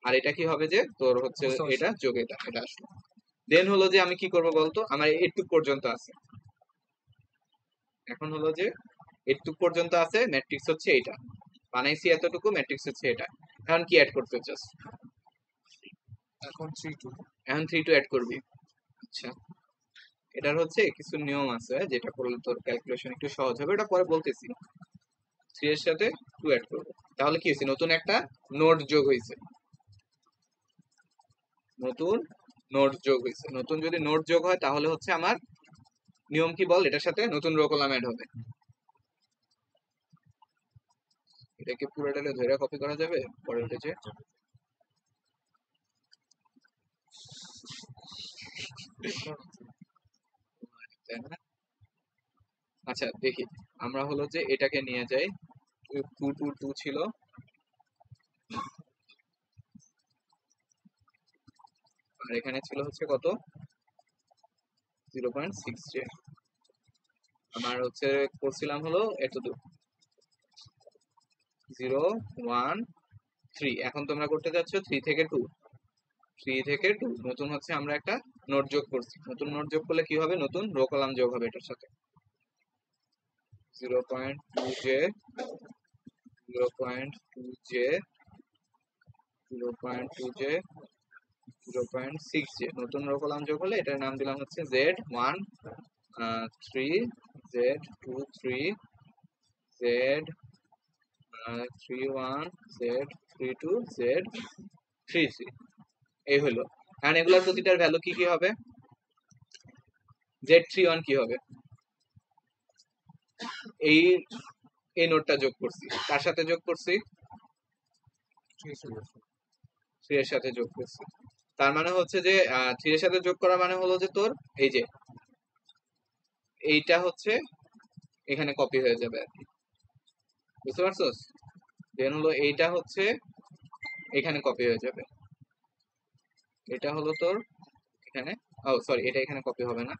আর এটা কি হবে যে তোর হচ্ছে বুঝতে পারছি। এটা যোগ এটা, এটা আসলো। দেন হলো যে আমি কি করব বলতো, আমার এইটুক পর্যন্ত আছে। এখন হলো যে এইটুক পর্যন্ত আছে, ম্যাট্রিক্স হচ্ছে এইটা, বানাইছি এতটুকু, ম্যাট্রিক্স হচ্ছে এটা। এখন কি অ্যাড করতে চাস? এখন 3 2। এখন 3 2 অ্যাড করবি। আচ্ছা, এটার হচ্ছে কিছু নিয়ম আছে, যেটা করলে তোর ক্যালকুলেশন একটু সহজ হবে, এটা পরে বলতেছি। 3 এর সাথে 2 অ্যাড করব, তাহলে কি হয়েছে, নতুন একটা নোড যোগ হয়েছে, নতুন নোড যোগ হয়েছে। নতুন যদি নোড যোগ হয় তাহলে হচ্ছে আমার নিয়ম কি বল, এটার সাথে নতুন রো কলাম অ্যাড হবে। এটাকে পুরোটাকে ধরে কপি করা যাবে পরের পেজে? তাই না? আচ্ছা দেখি, আমরা হলো যে এটাকে নিয়ে যাই, 2 2 2 ছিল, আর এখানে ছিল হচ্ছে কত, 0.6 জে। আমার হচ্ছে করছিলাম হলো এতটুকু, 0 1 3। এখন তোমরা করতে যাচ্ছ 3 থেকে 2, 3 থেকে 2 নতুন হচ্ছে আমরা একটা নোট যোগ করছি। নতুন নোট যোগ করলে কি হবে, নতুন রো কলাম যোগ হবে এটার সাথে। 0.2 জে, 0.2 জে, 0.2 জে, 0.6 জে, নতুন রো কলাম যোগ হলে এটার নাম দিলাম হচ্ছে Z1 3, Z2 3, Z3 1, Z3 2, Z3 3। এই হলো। এখন এগুলোর প্রতিটার ভ্যালু কি কি হবে, Z3 1 কি হবে, এই এই নোটটা যোগ করছি, কার সাথে যোগ করছি, 3 এর সাথে যোগ করছি। তার মানে হচ্ছে যে 3 এর সাথে যোগ করা মানে হলো যে তোর এই যে এইটা হচ্ছে এখানে কপি হয়ে যাবে আর কি, বুঝতে পারছস? দেন হলো এইটা হচ্ছে এখানে কপি হয়ে যাবে, এটা হলো তোর এখানে, ও সরি এটা এখানে কপি হবে না,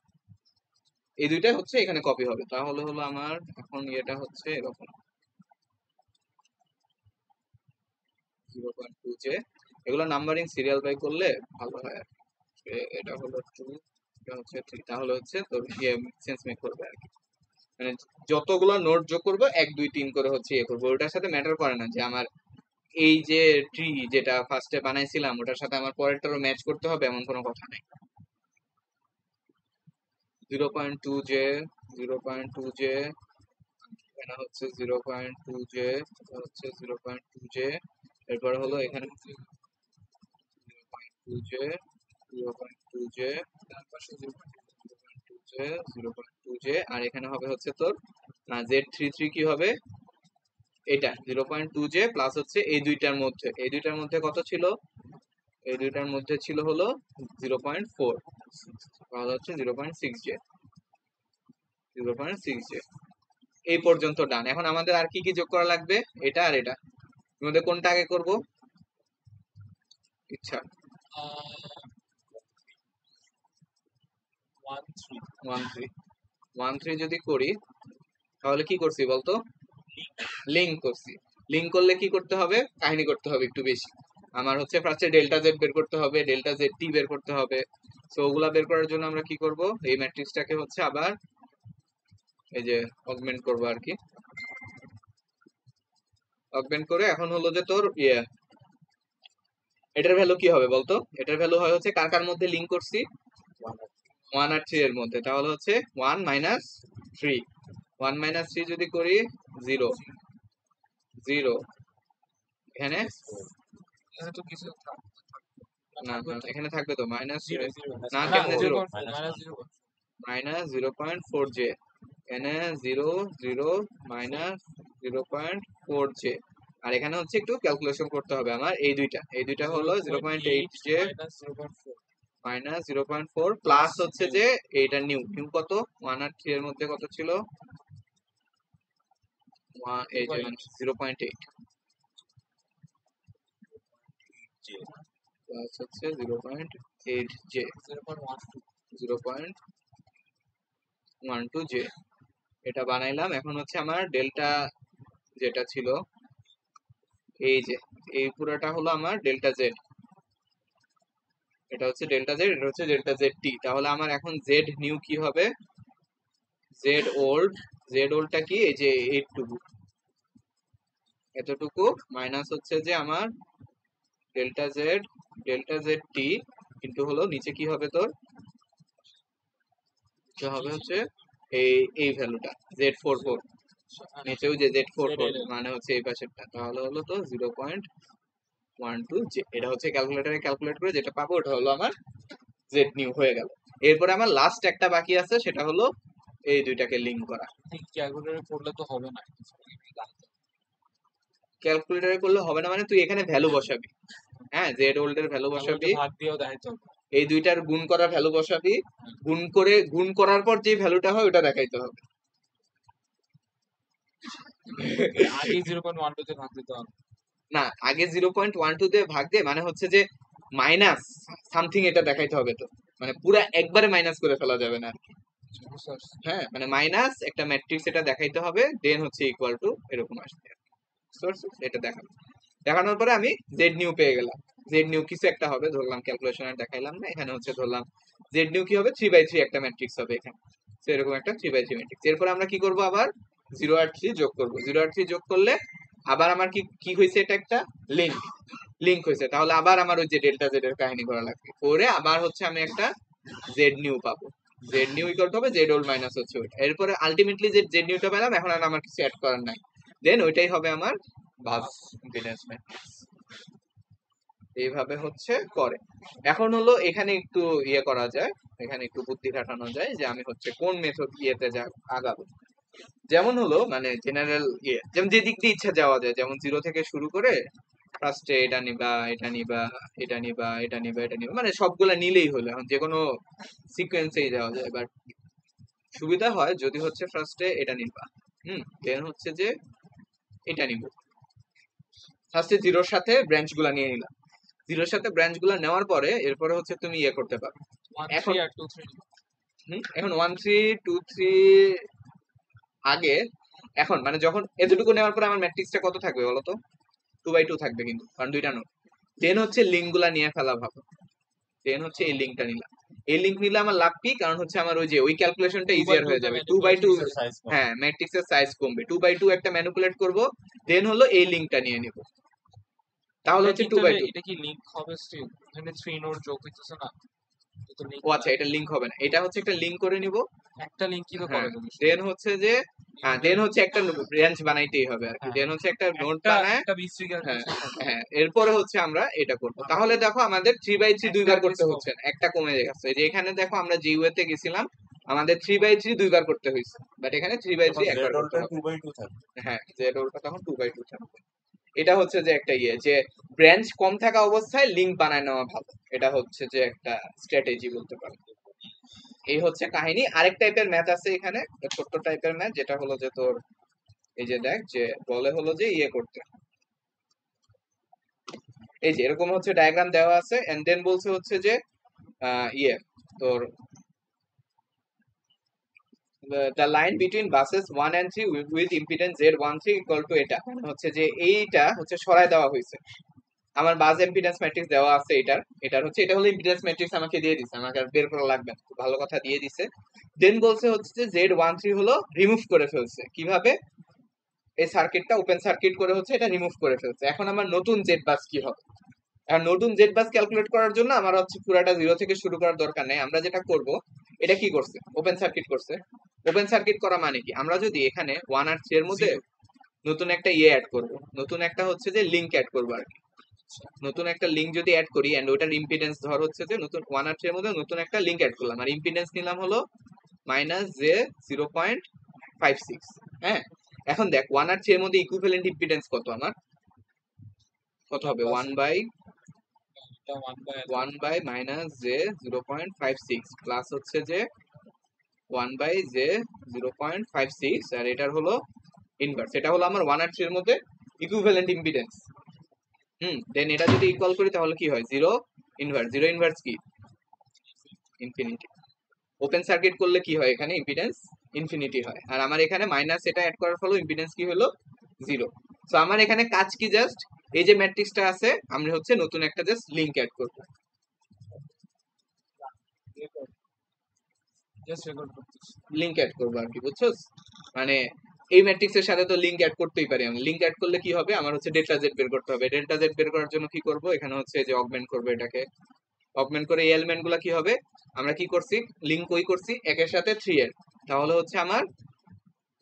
এই দুইটা হচ্ছে এখানে কপি হবে। তাহলে হলো আমার এখন এটা হচ্ছে এরকম 0.2 জে। এগুলো নাম্বারিং সিরিয়াল বাই করলে ভালো হয় আর কি। এটা হলো 2, এটা হচ্ছে 3, তাহলে হচ্ছে তোর সেন্স মেক করবে আর কি। মানে যতগুলো নোট যোগ করবো 1 2 3 করে হচ্ছে ইয়ে করবো, ওটার সাথে ম্যাটার করে না যে আমার এই যে ট্রি যেটা ফার্স্টে বানাইছিলাম ওটার সাথে আমার পরেরটারও ম্যাচ করতে হবে এমন কোনো কথা নাই। 0.2 জে, 0.2 জে, এখানে হচ্ছে 0.2 জে, এটা হচ্ছে 0.2 জে, এরপর হলো এখানে 0.2 জে, 0.2 জে, তার পাশে 0.2 জে, 0.2 জে, আর এখানে হবে হচ্ছে তোর Z33 কি হবে, এটা 0.2 জে প্লাস হচ্ছে এই দুইটার মধ্যে, এই দুইটার মধ্যে কত ছিল, এই দুইটার মধ্যে ছিল হলো 0.4, তাহলে হচ্ছে 0.6 জে, 0.6 জে। এই পর্যন্ত ডান। এখন আমাদের আর কি কি যোগ করা লাগবে, এটা আর এটা, এর মধ্যে কোনটা আগে করব ইচ্ছা? 1 3 1 3 যদি করি তাহলে কি করছি বলতো? লিঙ্ক করছি। লিঙ্ক করলে কি করতে হবে? কাহিনী করতে হবে একটু বেশি। আমার হচ্ছে ফার্স্টে ডেল্টা জেড বের করতে হবে, ডেল্টা জেড টি বের করতে হবে। সো ওগুলা বের করার জন্য আমরা কি করব? এই ম্যাট্রিক্সটাকে হচ্ছে আবার এই যে অগমেন্ট করব আর কি। অগমেন্ট করে এখন হলো যে তোর এটার ভ্যালু কি হবে বলতো? এটার ভ্যালু হয় হচ্ছে কার কার মধ্যে লিঙ্ক করছি? 1 আর 3 এর মধ্যে। তাহলে হচ্ছে 1 - 3। 1 - 3 যদি করি 0 0 এখানে এখানে তো কিছু না না এখানে থাকবে তো মাইনাস জিরো জিরো না না কেমনে 0 -0.4 -0.4 জে এখানে 0 0 -0.4 জে আর এখানে হচ্ছে একটু ক্যালকুলেশন করতে হবে আমার এই দুইটা হলো 0.8 জে -0.4 প্লাস হচ্ছে যে এইটা নিউ নিউ কত 1 আর 3 এর মধ্যে কত ছিল এই যে 0.8 প্লাস হচ্ছে 0.8 জে 0.12 জে এটা বানাইলাম। এখন হচ্ছে আমার ডেল্টা যেটা ছিল এই যে এই পুরোটা হলো আমার ডেল্টা জেড। এটা হচ্ছে ডেল্টা জেড, এটা হচ্ছে ডেল্টা জেড টি। তাহলে আমার এখন জেড নিউ কি হবে? জেড ওল্ডটা কি? এই যে এইটুকু এতটুকু মাইনাস হচ্ছে যে আমার ডেল্টা জেড টি কিন্তু হলো নিচে কি হবে তোর? হবে হচ্ছে এই ভ্যালুটা Z44 নিচেও যে Z44 মানে হচ্ছে এই পাশেরটা। তাহলে হলো তো 0.12 জে। এটা হচ্ছে ক্যালকুলেটরে ক্যালকুলেট করে যেটা পাবো ওটা হলো আমার জেড নিউ হয়ে গেল। এরপরে আমার লাস্ট একটা বাকি আছে সেটা হলো এই দুইটাকে লিংক করা। ক্যালকুলেটরে করলে তো হবে না, ক্যালকুলেটরে করলে হবে না মানে তুই এখানে ভ্যালু বসাবি। হ্যাঁ জেড ওল্ড এর ভ্যালু বসাবি, ভাগ দিয়েও দেখাইতে হবে। এই দুইটার গুণ করা ভ্যালু বসাবি, গুণ করার পর যে ভ্যালুটা হয় ওটা দেখাইতে হবে। আগে 0.12 তে ভাগ দিতে হবে না আগে 0.12 দিয়ে ভাগ দিয়ে মানে হচ্ছে যে মাইনাস সামথিং এটা দেখাইতে হবে তো, মানে পুরো একবারে মাইনাস করে ফেলা যাবে না। হ্যাঁ মানে মাইনাস একটা ম্যাট্রিক্স এটা দেখাইতে হবে, দেন হচ্ছে ইকুয়াল টু এরকম আসবে। এটা দেখাবো, দেখানোর পরে আমি জেড নিউ পেয়ে গেলাম। জেড নিউ কিছু একটা হবে ধরলাম, ক্যালকুলেশন আর দেখাইলাম না, এখানে হচ্ছে ধরলাম জেড নিউ কি হবে 3/3 একটা ম্যাট্রিক্স হবে এখানে। তো এরকম একটা 3/3 ম্যাট্রিক্স। এরপর আমরা কি করব? আবার 0 আর 3 যোগ করব। 0 আর 3 যোগ করলে আবার আমার কি কি হয়েছে? এটা একটা লিংক হয়েছে। তাহলে আবার আমার ওই যে ডেল্টা জেড এর কাহিনী করা লাগবে, করে আবার হচ্ছে আমি একটা জেড নিউ পাবো। জেড নিউ ইকুয়াল হবে জেড ওল্ড মাইনাস হচ্ছে ওইটা। এরপরে আলটিমেটলি যে জেড নিউটা পেলাম, এখন আর আমার কিছু অ্যাড করার নাই, দেন ওইটাই হবে আমার বাস ইম্পিডেন্স ম্যাট্রিক্স। এইভাবে হচ্ছে করে। এখন হলো এখানে একটু ইয়ে করা যায়, এখানে একটু বুদ্ধি খাটানো যায় যে আমি হচ্ছে কোন মেথড ইয়েতে আগাবো। যেমন হলো মানে জেনারেল ইয়ে, যেমন যে দিক দিয়ে ইচ্ছা যাওয়া যায়, যেমন 0 থেকে শুরু করে ফার্স্টে এটা নিবা এটা নিবা এটা নিবা এটা নিবা এটা নিবা, মানে সবগুলা নিলেই হলো। এখন যে কোনো সিকোয়েন্সেই যাওয়া যায়, বাট সুবিধা হয় যদি হচ্ছে ফার্স্টে এটা নিবা, দেন হচ্ছে যে এটা নিব। ফার্স্টে 0-র সাথে ব্রাঞ্চ গুলা নিয়ে নিলাম, 0-র সাথে ব্রাঞ্চ গুলা নেওয়ার পরে এরপরে হচ্ছে তুমি ইয়ে করতে পারো। এখন 1 3 আর 2 3 এখন 1 3 2 3 আগে এখন মানে যখন এতটুকু নেওয়ার পরে আমার ম্যাট্রিক্সটা কত থাকবে বলতো? 2/2 থাকবে কিন্তু, কারণ দুইটা নোট। দেন হচ্ছে লিঙ্ক গুলা নিয়ে ফেলা ভালো। দেন হচ্ছে এই লিঙ্কটা নিলাম, এই লিঙ্ক নিলে আমার লাভ কি? কারণ হচ্ছে আমার ওই যে ওই ক্যালকুলেশনটা ইজিয়ার হয়ে যাবে। 2/2 হ্যাঁ ম্যাট্রিক্সের সাইজ কমবে, 2/2 একটা ম্যানিপুলেট করব, দেন হলো এই লিঙ্কটা নিয়ে নিব, তাহলে হচ্ছে 2/2। এটা কি লিংক হবে স্টিল? এখানে 3 নোড যোগ হইতেছে না তো লিংক। ও আচ্ছা এটা লিঙ্ক হবে না, এটা হচ্ছে একটা লিঙ্ক করে নিব। একটা লিংক কি তো করে দেবে। দেন হচ্ছে যে দেন হচ্ছে একটা ব্রাঞ্চ বানাইতেই হবে আর কি। দেন হচ্ছে একটা নোড বানায়, একটা বিস্ট্রিকার হ্যাঁ এরপরে হচ্ছে আমরা এটা করব। তাহলে দেখো আমাদের 3/3 দুইবার করতে হচ্ছে না, একটা কমে গেছে। যে এখানে দেখো আমরা যে ওয়েতে গেছিলাম আমাদের 3/3 দুইবার করতে হয়েছে, বাট এখানে 3/3 একবার করতে হবে। 2/2 থাকবে। হ্যাঁ জেড ওলটা তখন 2/2 থাকবে। এটা হচ্ছে যে একটা ইয়ে যে ব্রাঞ্চ কম থাকা অবস্থায় লিংক বানায় নেওয়া ভালো, এটা হচ্ছে যে একটা স্ট্র্যাটেজি বলতে পারো। এই হচ্ছে কাহিনী। আরেক টাইপের ম্যাথ আছে এখানে, ছোট্ট টাইপের ম্যাথ, যেটা হলো যে তোর এই যে দেখ যে বলে হলো যে ইয়ে করতে, এই যে এরকম হচ্ছে ডায়াগ্রাম দেওয়া আছে, এন্ড দেন বলছে হচ্ছে যে তোর the line between buses 1 and 3 with impedance Z13 equal to এটা মানে হচ্ছে যে এইটা হচ্ছে সরায় দেওয়া হয়েছে। আমার বাস ইম্পিডেন্স ম্যাট্রিক্স দেওয়া আছে, এটার হচ্ছে এটা হলো ইম্পিডেন্স ম্যাট্রিক্স আমাকে দিয়ে দিছে, আমাকে আর বের করা লাগবে না, খুব ভালো কথা দিয়ে দিছে। দেন বলছে হচ্ছে যে Z13 হলো রিমুভ করে ফেলছে। কিভাবে? এই সার্কিটটা ওপেন সার্কিট করে হচ্ছে এটা রিমুভ করে ফেলছে। এখন আমার নতুন জেড বাস কি হবে? এখন নতুন জেড বাস ক্যালকুলেট করার জন্য আমার হচ্ছে পুরাটা জিরো থেকে শুরু করার দরকার নেই। আমরা যেটা করব, এটা কি করছে, ওপেন সার্কিট করছে। ওপেন সার্কিট করা মানে কি, আমরা যদি এখানে 1 আর 3 এর মধ্যে নতুন একটা অ্যাড করব, নতুন একটা হচ্ছে যে লিংক অ্যাড করব আর কি। নতুন একটা লিংক যদি অ্যাড করি এন্ড ওটার ইম্পিডেন্স ধর হচ্ছে যে নতুন 1 আর 3 এর মধ্যে নতুন একটা লিংক অ্যাড করলাম, আর ইম্পিডেন্স নিলাম হলো -j0.56। হ্যাঁ, এখন দেখ 1 আর 3 এর মধ্যে ইকুইভ্যালেন্ট ইম্পিডেন্স কত আমার, কত হবে? 1 বাই -j0.56 প্লাস হচ্ছে যে 1 বাই j0.56, আর এটার হলো ইনভার্স। এটা হলো আমার 1 আর 3 এর মধ্যে ইকুইভ্যালেন্ট ইম্পিডেন্স। দেন এটা যদি ইকুয়াল করি তাহলে কি হয়? 0 ইনভার্স। 0 ইনভার্স কি? ইনফিনিটি। ওপেন সার্কিট করলে কি হয়? এখানে ইম্পিডেন্স ইনফিনিটি হয়, আর আমার এখানে মাইনাস এটা অ্যাড করার ফলে ইম্পিডেন্স কি হলো? 0। সো আমার এখানে কাজ কি, জাস্ট এই যে ম্যাট্রিক্সটা আছে আমরা হচ্ছে নতুন একটা জাস্ট লিংক অ্যাড করব। লিংক অ্যাড করবো আর কি, বুঝছস? মানে এই ম্যাট্রিক্সের সাথে তো লিংক অ্যাড করতেই পারি আমি। লিংক অ্যাড করলে কি হবে, আমার হচ্ছে ডেল্টা জেড বের করতে হবে। ডেল্টা জেড বের করার জন্য কি করব, এখানে হচ্ছে যে অগমেন্ট করব, এটাকে অগমেন্ট করে এই এলিমেন্ট গুলা কি হবে, আমরা কি করছি, লিংক ওই করছি একের সাথে 3 এর, তাহলে হচ্ছে আমার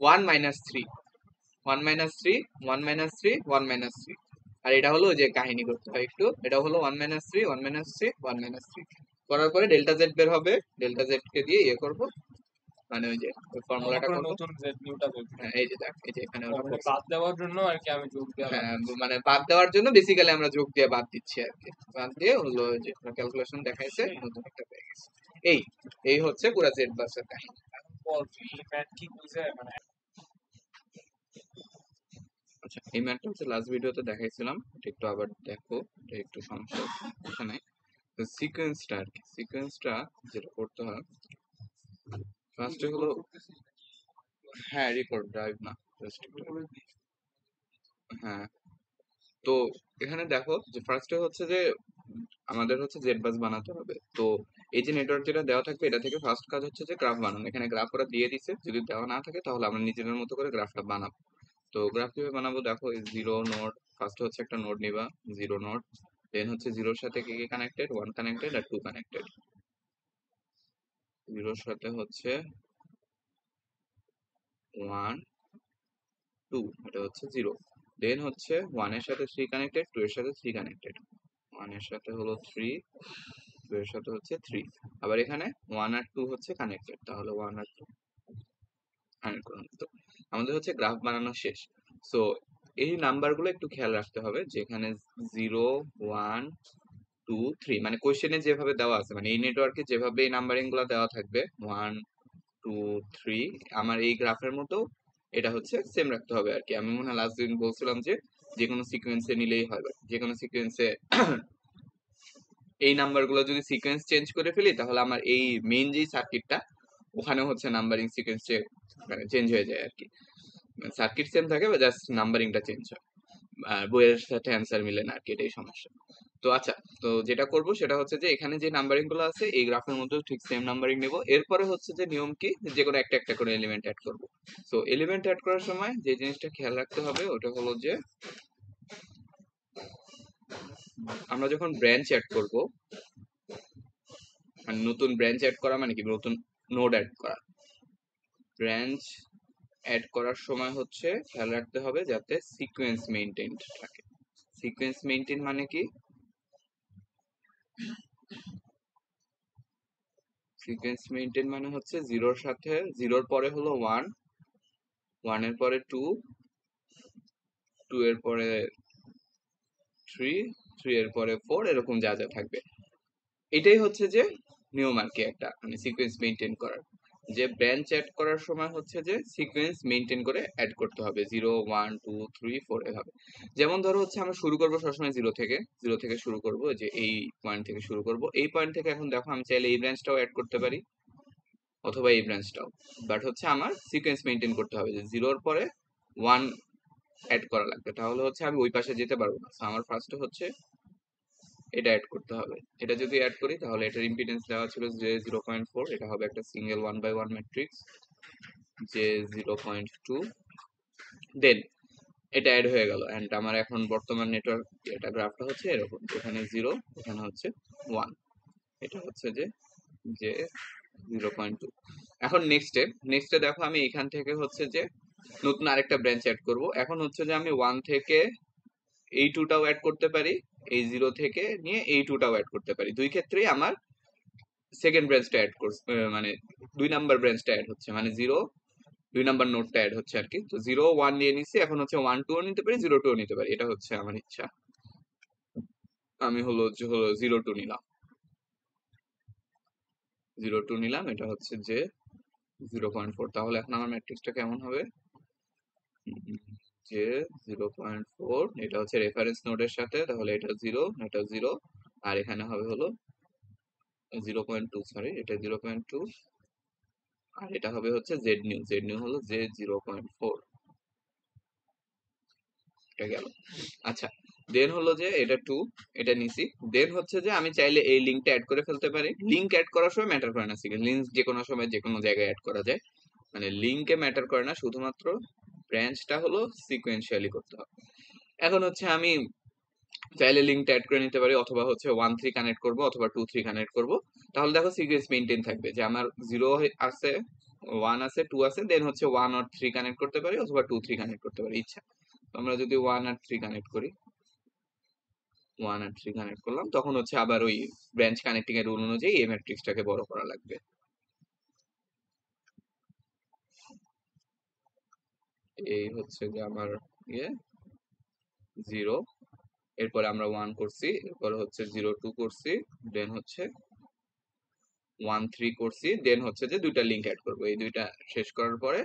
1 মাইনাস 3 1 মাইনাস 3 1 মাইনাস 3 1 মাইনাস 3। আর এটা হলো যে কাহিনী করতে হয় একটু, এটা হলো 1 মাইনাস 3 1 মাইনাস 3 1 মাইনাস 3 করার পরে ডেল্টা জেড বের হবে। ডেল্টা জেড কে দিয়ে ইয়ে করব, মানে ওই যে ওই ফর্মুলাটা করব। নতুন জেড নিউটা বের হ্যাঁ, এই যে দেখ, এই যে এখানে ওটা মানে করছি। বাদ দেওয়ার জন্য আর কি আমি যোগ দেওয়া হ্যাঁ, মানে বাদ দেওয়ার জন্য বেসিক্যালি আমরা যোগ দিয়ে বাদ দিচ্ছি আর কি। বাদ দিয়ে হলো যে ক্যালকুলেশন দেখাইছে, নতুন একটা পেয়ে গেছে। এই এই হচ্ছে পুরো জেড বাসের কাহিনী। ম্যাট কি বুঝে মানে আচ্ছা, এই ম্যাটটা হচ্ছে লাস্ট ভিডিওতে দেখাইছিলাম, এটা একটু আবার দেখো, এটা একটু সমস্যা আছে নাই। তো সিকোয়েন্সটা আর কি, সিকোয়েন্সটা যেটা করতে হয় ফার্স্টে হলো, হ্যাঁ রেকর্ড ড্রাইভ না, হ্যাঁ। তো এখানে দেখো যে ফার্স্টে হচ্ছে যে আমাদের হচ্ছে জেড বাস বানাতে হবে। তো এই যে নেটওয়ার্ক যেটা দেওয়া থাকবে এটা থেকে ফার্স্ট কাজ হচ্ছে যে গ্রাফ বানানো। এখানে গ্রাফ ওরা দিয়ে দিছে, যদি দেওয়া না থাকে তাহলে আমরা নিজেদের মতো করে গ্রাফটা বানাবো। তো গ্রাফ কিভাবে বানাবো দেখো, এই জিরো নোড, ফার্স্ট হচ্ছে একটা নোড নিবা, জিরো নোড, দেন হচ্ছে জিরোর সাথে কে কে কানেক্টেড, 1 কানেক্টেড আর 2 কানেক্টেড। জিরোর সাথে হচ্ছে 1 2, এটা হচ্ছে 0। দেন হচ্ছে 1 এর সাথে 3 কানেক্টেড, 2 এর সাথে 3 কানেক্টেড, 1 এর সাথে হলো 3, 2 এর সাথে হচ্ছে 3। আবার এখানে 1 আর 2 হচ্ছে কানেক্টেড, তাহলে 1 আর 2 কানেক্ট করুন। তো আমাদের হচ্ছে গ্রাফ বানানো শেষ। সো এই নাম্বারগুলো একটু খেয়াল রাখতে হবে, যে এখানে 0 1 2 3 মানে কোশ্চেনে যেভাবে দেওয়া আছে, মানে এই নেটওয়ার্কে যেভাবে এই নাম্বারিং গুলো দেওয়া থাকবে 1 2 3, আমার এই গ্রাফের মতো এটা হচ্ছে সেম রাখতে হবে আর কি। আমি মনে হয় লাস্ট দিন বলছিলাম যে যে কোনো সিকোয়েন্সে নিলেই হয়, যে কোনো সিকোয়েন্সে এই নাম্বারগুলো যদি সিকোয়েন্স চেঞ্জ করে ফেলি তাহলে আমার এই মেইন যে সার্কিটটা ওখানে হচ্ছে নাম্বারিং সিকোয়েন্স মানে চেঞ্জ হয়ে যায় আর কি। সার্কিট সেম থাকে, জাস্ট নাম্বারিংটা চেঞ্জ হয়, আর বইয়ের সাথে অ্যান্সার মিলে না আর কি, এটাই সমস্যা। তো আচ্ছা, তো যেটা করব সেটা হচ্ছে যে এখানে যে নাম্বারিং গুলো আছে এই গ্রাফের মধ্যে ঠিক সেম নাম্বারিং নেব। এরপরে হচ্ছে যে নিয়ম কি, যে কোনো একটা একটা করে এলিমেন্ট অ্যাড করব। তো এলিমেন্ট অ্যাড করার সময় যে জিনিসটা খেয়াল রাখতে হবে ওটা হলো যে আমরা যখন ব্রাঞ্চ অ্যাড করব, মানে নতুন ব্রাঞ্চ অ্যাড করা মানে কি, নতুন নোড অ্যাড করা, ব্রাঞ্চ অ্যাড করার সময় হচ্ছে খেয়াল রাখতে হবে যাতে সিকোয়েন্স মেইনটেইনড থাকে। সিকোয়েন্স মেইনটেইন মানে কি, সিকোয়েন্স মেইনটেইন মানে হচ্ছে জিরোর সাথে, জিরোর পরে হলো 1, 1 এর পরে 2, 2 এর পরে 3, 3 এর পরে 4, এরকম যা যা থাকবে। এটাই হচ্ছে যে নিয়ম আর কি, একটা মানে সিকোয়েন্স মেইনটেইন করার। যে ব্রাঞ্চ অ্যাড করার সময় হচ্ছে যে সিকোয়েন্স মেনটেন করে অ্যাড করতে হবে 0 1 2 3 4 এভাবে। যেমন ধরো হচ্ছে আমরা শুরু করব সবসময় জিরো থেকে শুরু করব, যে এই পয়েন্ট থেকে শুরু করব। এই পয়েন্ট থেকে এখন দেখো আমি চাইলে এই ব্রাঞ্চটাও অ্যাড করতে পারি অথবা এই ব্রাঞ্চটাও, বাট হচ্ছে আমার সিকোয়েন্স মেনটেন করতে হবে যে 0-র পরে 1 অ্যাড করা লাগবে, তাহলে হচ্ছে আমি ওই পাশে যেতে পারবো না। So আমার ফার্স্টে হচ্ছে এটা অ্যাড করতে হবে। এটা যদি অ্যাড করি তাহলে এটার ইম্পিডেন্স দেওয়া ছিল যে 0.4, এটা হবে একটা সিঙ্গেল 1/1 ম্যাট্রিক্স যে 0.2, দেন এটা অ্যাড হয়ে গেল। অ্যান্ড আমার এখন বর্তমান নেটওয়ার্ক এটা গ্রাফটা হচ্ছে এরকম, এখানে 0, এখানে হচ্ছে 1, এটা হচ্ছে যে যে 0.2। এখন নেক্সটে দেখো আমি এখান থেকে হচ্ছে যে নতুন আরেকটা ব্রাঞ্চ অ্যাড করব। এখন হচ্ছে যে আমি 1 থেকে এই 2টাও অ্যাড করতে পারি, এই 0 থেকে নিয়ে এই 2টাও অ্যাড করতে পারি। দুই ক্ষেত্রেই আমার সেকেন্ড ব্রাঞ্চটা অ্যাড করছে, মানে 2 নাম্বার ব্রাঞ্চটা অ্যাড হচ্ছে, মানে 2 নাম্বার নোডটা অ্যাড হচ্ছে আর কি। তো 0 1 নিয়ে নিছি, এখন হচ্ছে 1 2 ও নিতে পারি, 0 2 ও নিতে পারি, এটা হচ্ছে আমার ইচ্ছা। আমি হলো 0 2 নিলাম, 0 2 নিলাম, এটা হচ্ছে যে 0.4। তাহলে এখন আমার ম্যাট্রিক্সটা কেমন হবে যে 0.4, এটা হচ্ছে রেফারেন্স নোডের সাথে, তাহলে এটা 0, এটা 0, আর এখানে হবে হলো 0.2, সরি এটা 0.2, আর এটা হবে হচ্ছে জেড নিউ হলো যে 0.4, এটা গেল। আচ্ছা, দেন হলো যে এটা 2, এটা নিছি। দেন হচ্ছে যে আমি চাইলে এই লিঙ্কটা অ্যাড করে ফেলতে পারি। লিঙ্ক অ্যাড করার সময় ম্যাটার করে না, লিঙ্ক যে কোনো সময় যে কোনো জায়গায় অ্যাড করা যায়, মানে লিঙ্কে ম্যাটার করে না, শুধুমাত্র ব্রাঞ্চটা হলো সিকোয়েন্সিয়ালি করতে হবে। এখন হচ্ছে আমি চাইলে লিঙ্কটা অ্যাড করে নিতে পারি, অথবা হচ্ছে 1 3 কানেক্ট করব, অথবা 2 3 কানেক্ট করব। তাহলে দেখো সিকোয়েন্স মেইনটেইন থাকবে যে আমার 0 আছে, 1 আছে, 2 আছে, দেন হচ্ছে 1 আর 3 কানেক্ট করতে পারি, অথবা 2 3 কানেক্ট করতে পারি ইচ্ছা। তো আমরা যদি 1 আর 3 কানেক্ট করি, 1 আর 3 কানেক্ট করলাম, তখন হচ্ছে আবার ওই ব্রাঞ্চ কানেক্টিং এর রুল অনুযায়ী এই ম্যাট্রিক্সটাকে বড় করা লাগবে। এই হচ্ছে যে আমার ইয়ে 0, এরপরে আমরা 1 করছি, এরপরে হচ্ছে 0 2 করছি, দেন হচ্ছে 1 3 করছি, দেন হচ্ছে যে দুইটা লিঙ্ক অ্যাড করব। এই দুইটা শেষ করার পরে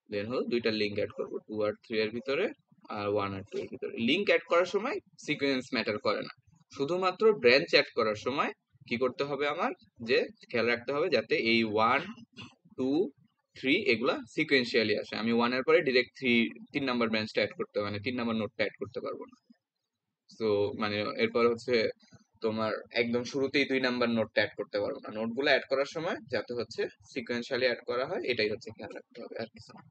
দেন হলো দুইটা লিঙ্ক অ্যাড করব, 2 আর 3 এর ভিতরে আর 1 আর 2 এর ভিতরে। লিঙ্ক অ্যাড করার সময় সিকোয়েন্স ম্যাটার করে না, শুধুমাত্র ব্রাঞ্চ অ্যাড করার সময় কি করতে হবে আমার, যে খেয়াল রাখতে হবে যাতে এই 1 2 3 এগুলা সিকোয়েন্সিয়ালি আসে। আমি 1 এর পরে ডিরেক্ট 3 নাম্বার ব্রাঞ্চটা অ্যাড করতে, মানে 3 নাম্বার নোডটা অ্যাড করতে পারবো না। সো মানে এরপর হচ্ছে তোমার একদম শুরুতেই 2 নাম্বার নোটটা অ্যাড করতে পারবো না। নোটগুলো অ্যাড করার সময় যাতে হচ্ছে সিকোয়েন্সিয়ালি অ্যাড করা হয়, এটাই হচ্ছে খেয়াল রাখতে হবে আর কিছু না।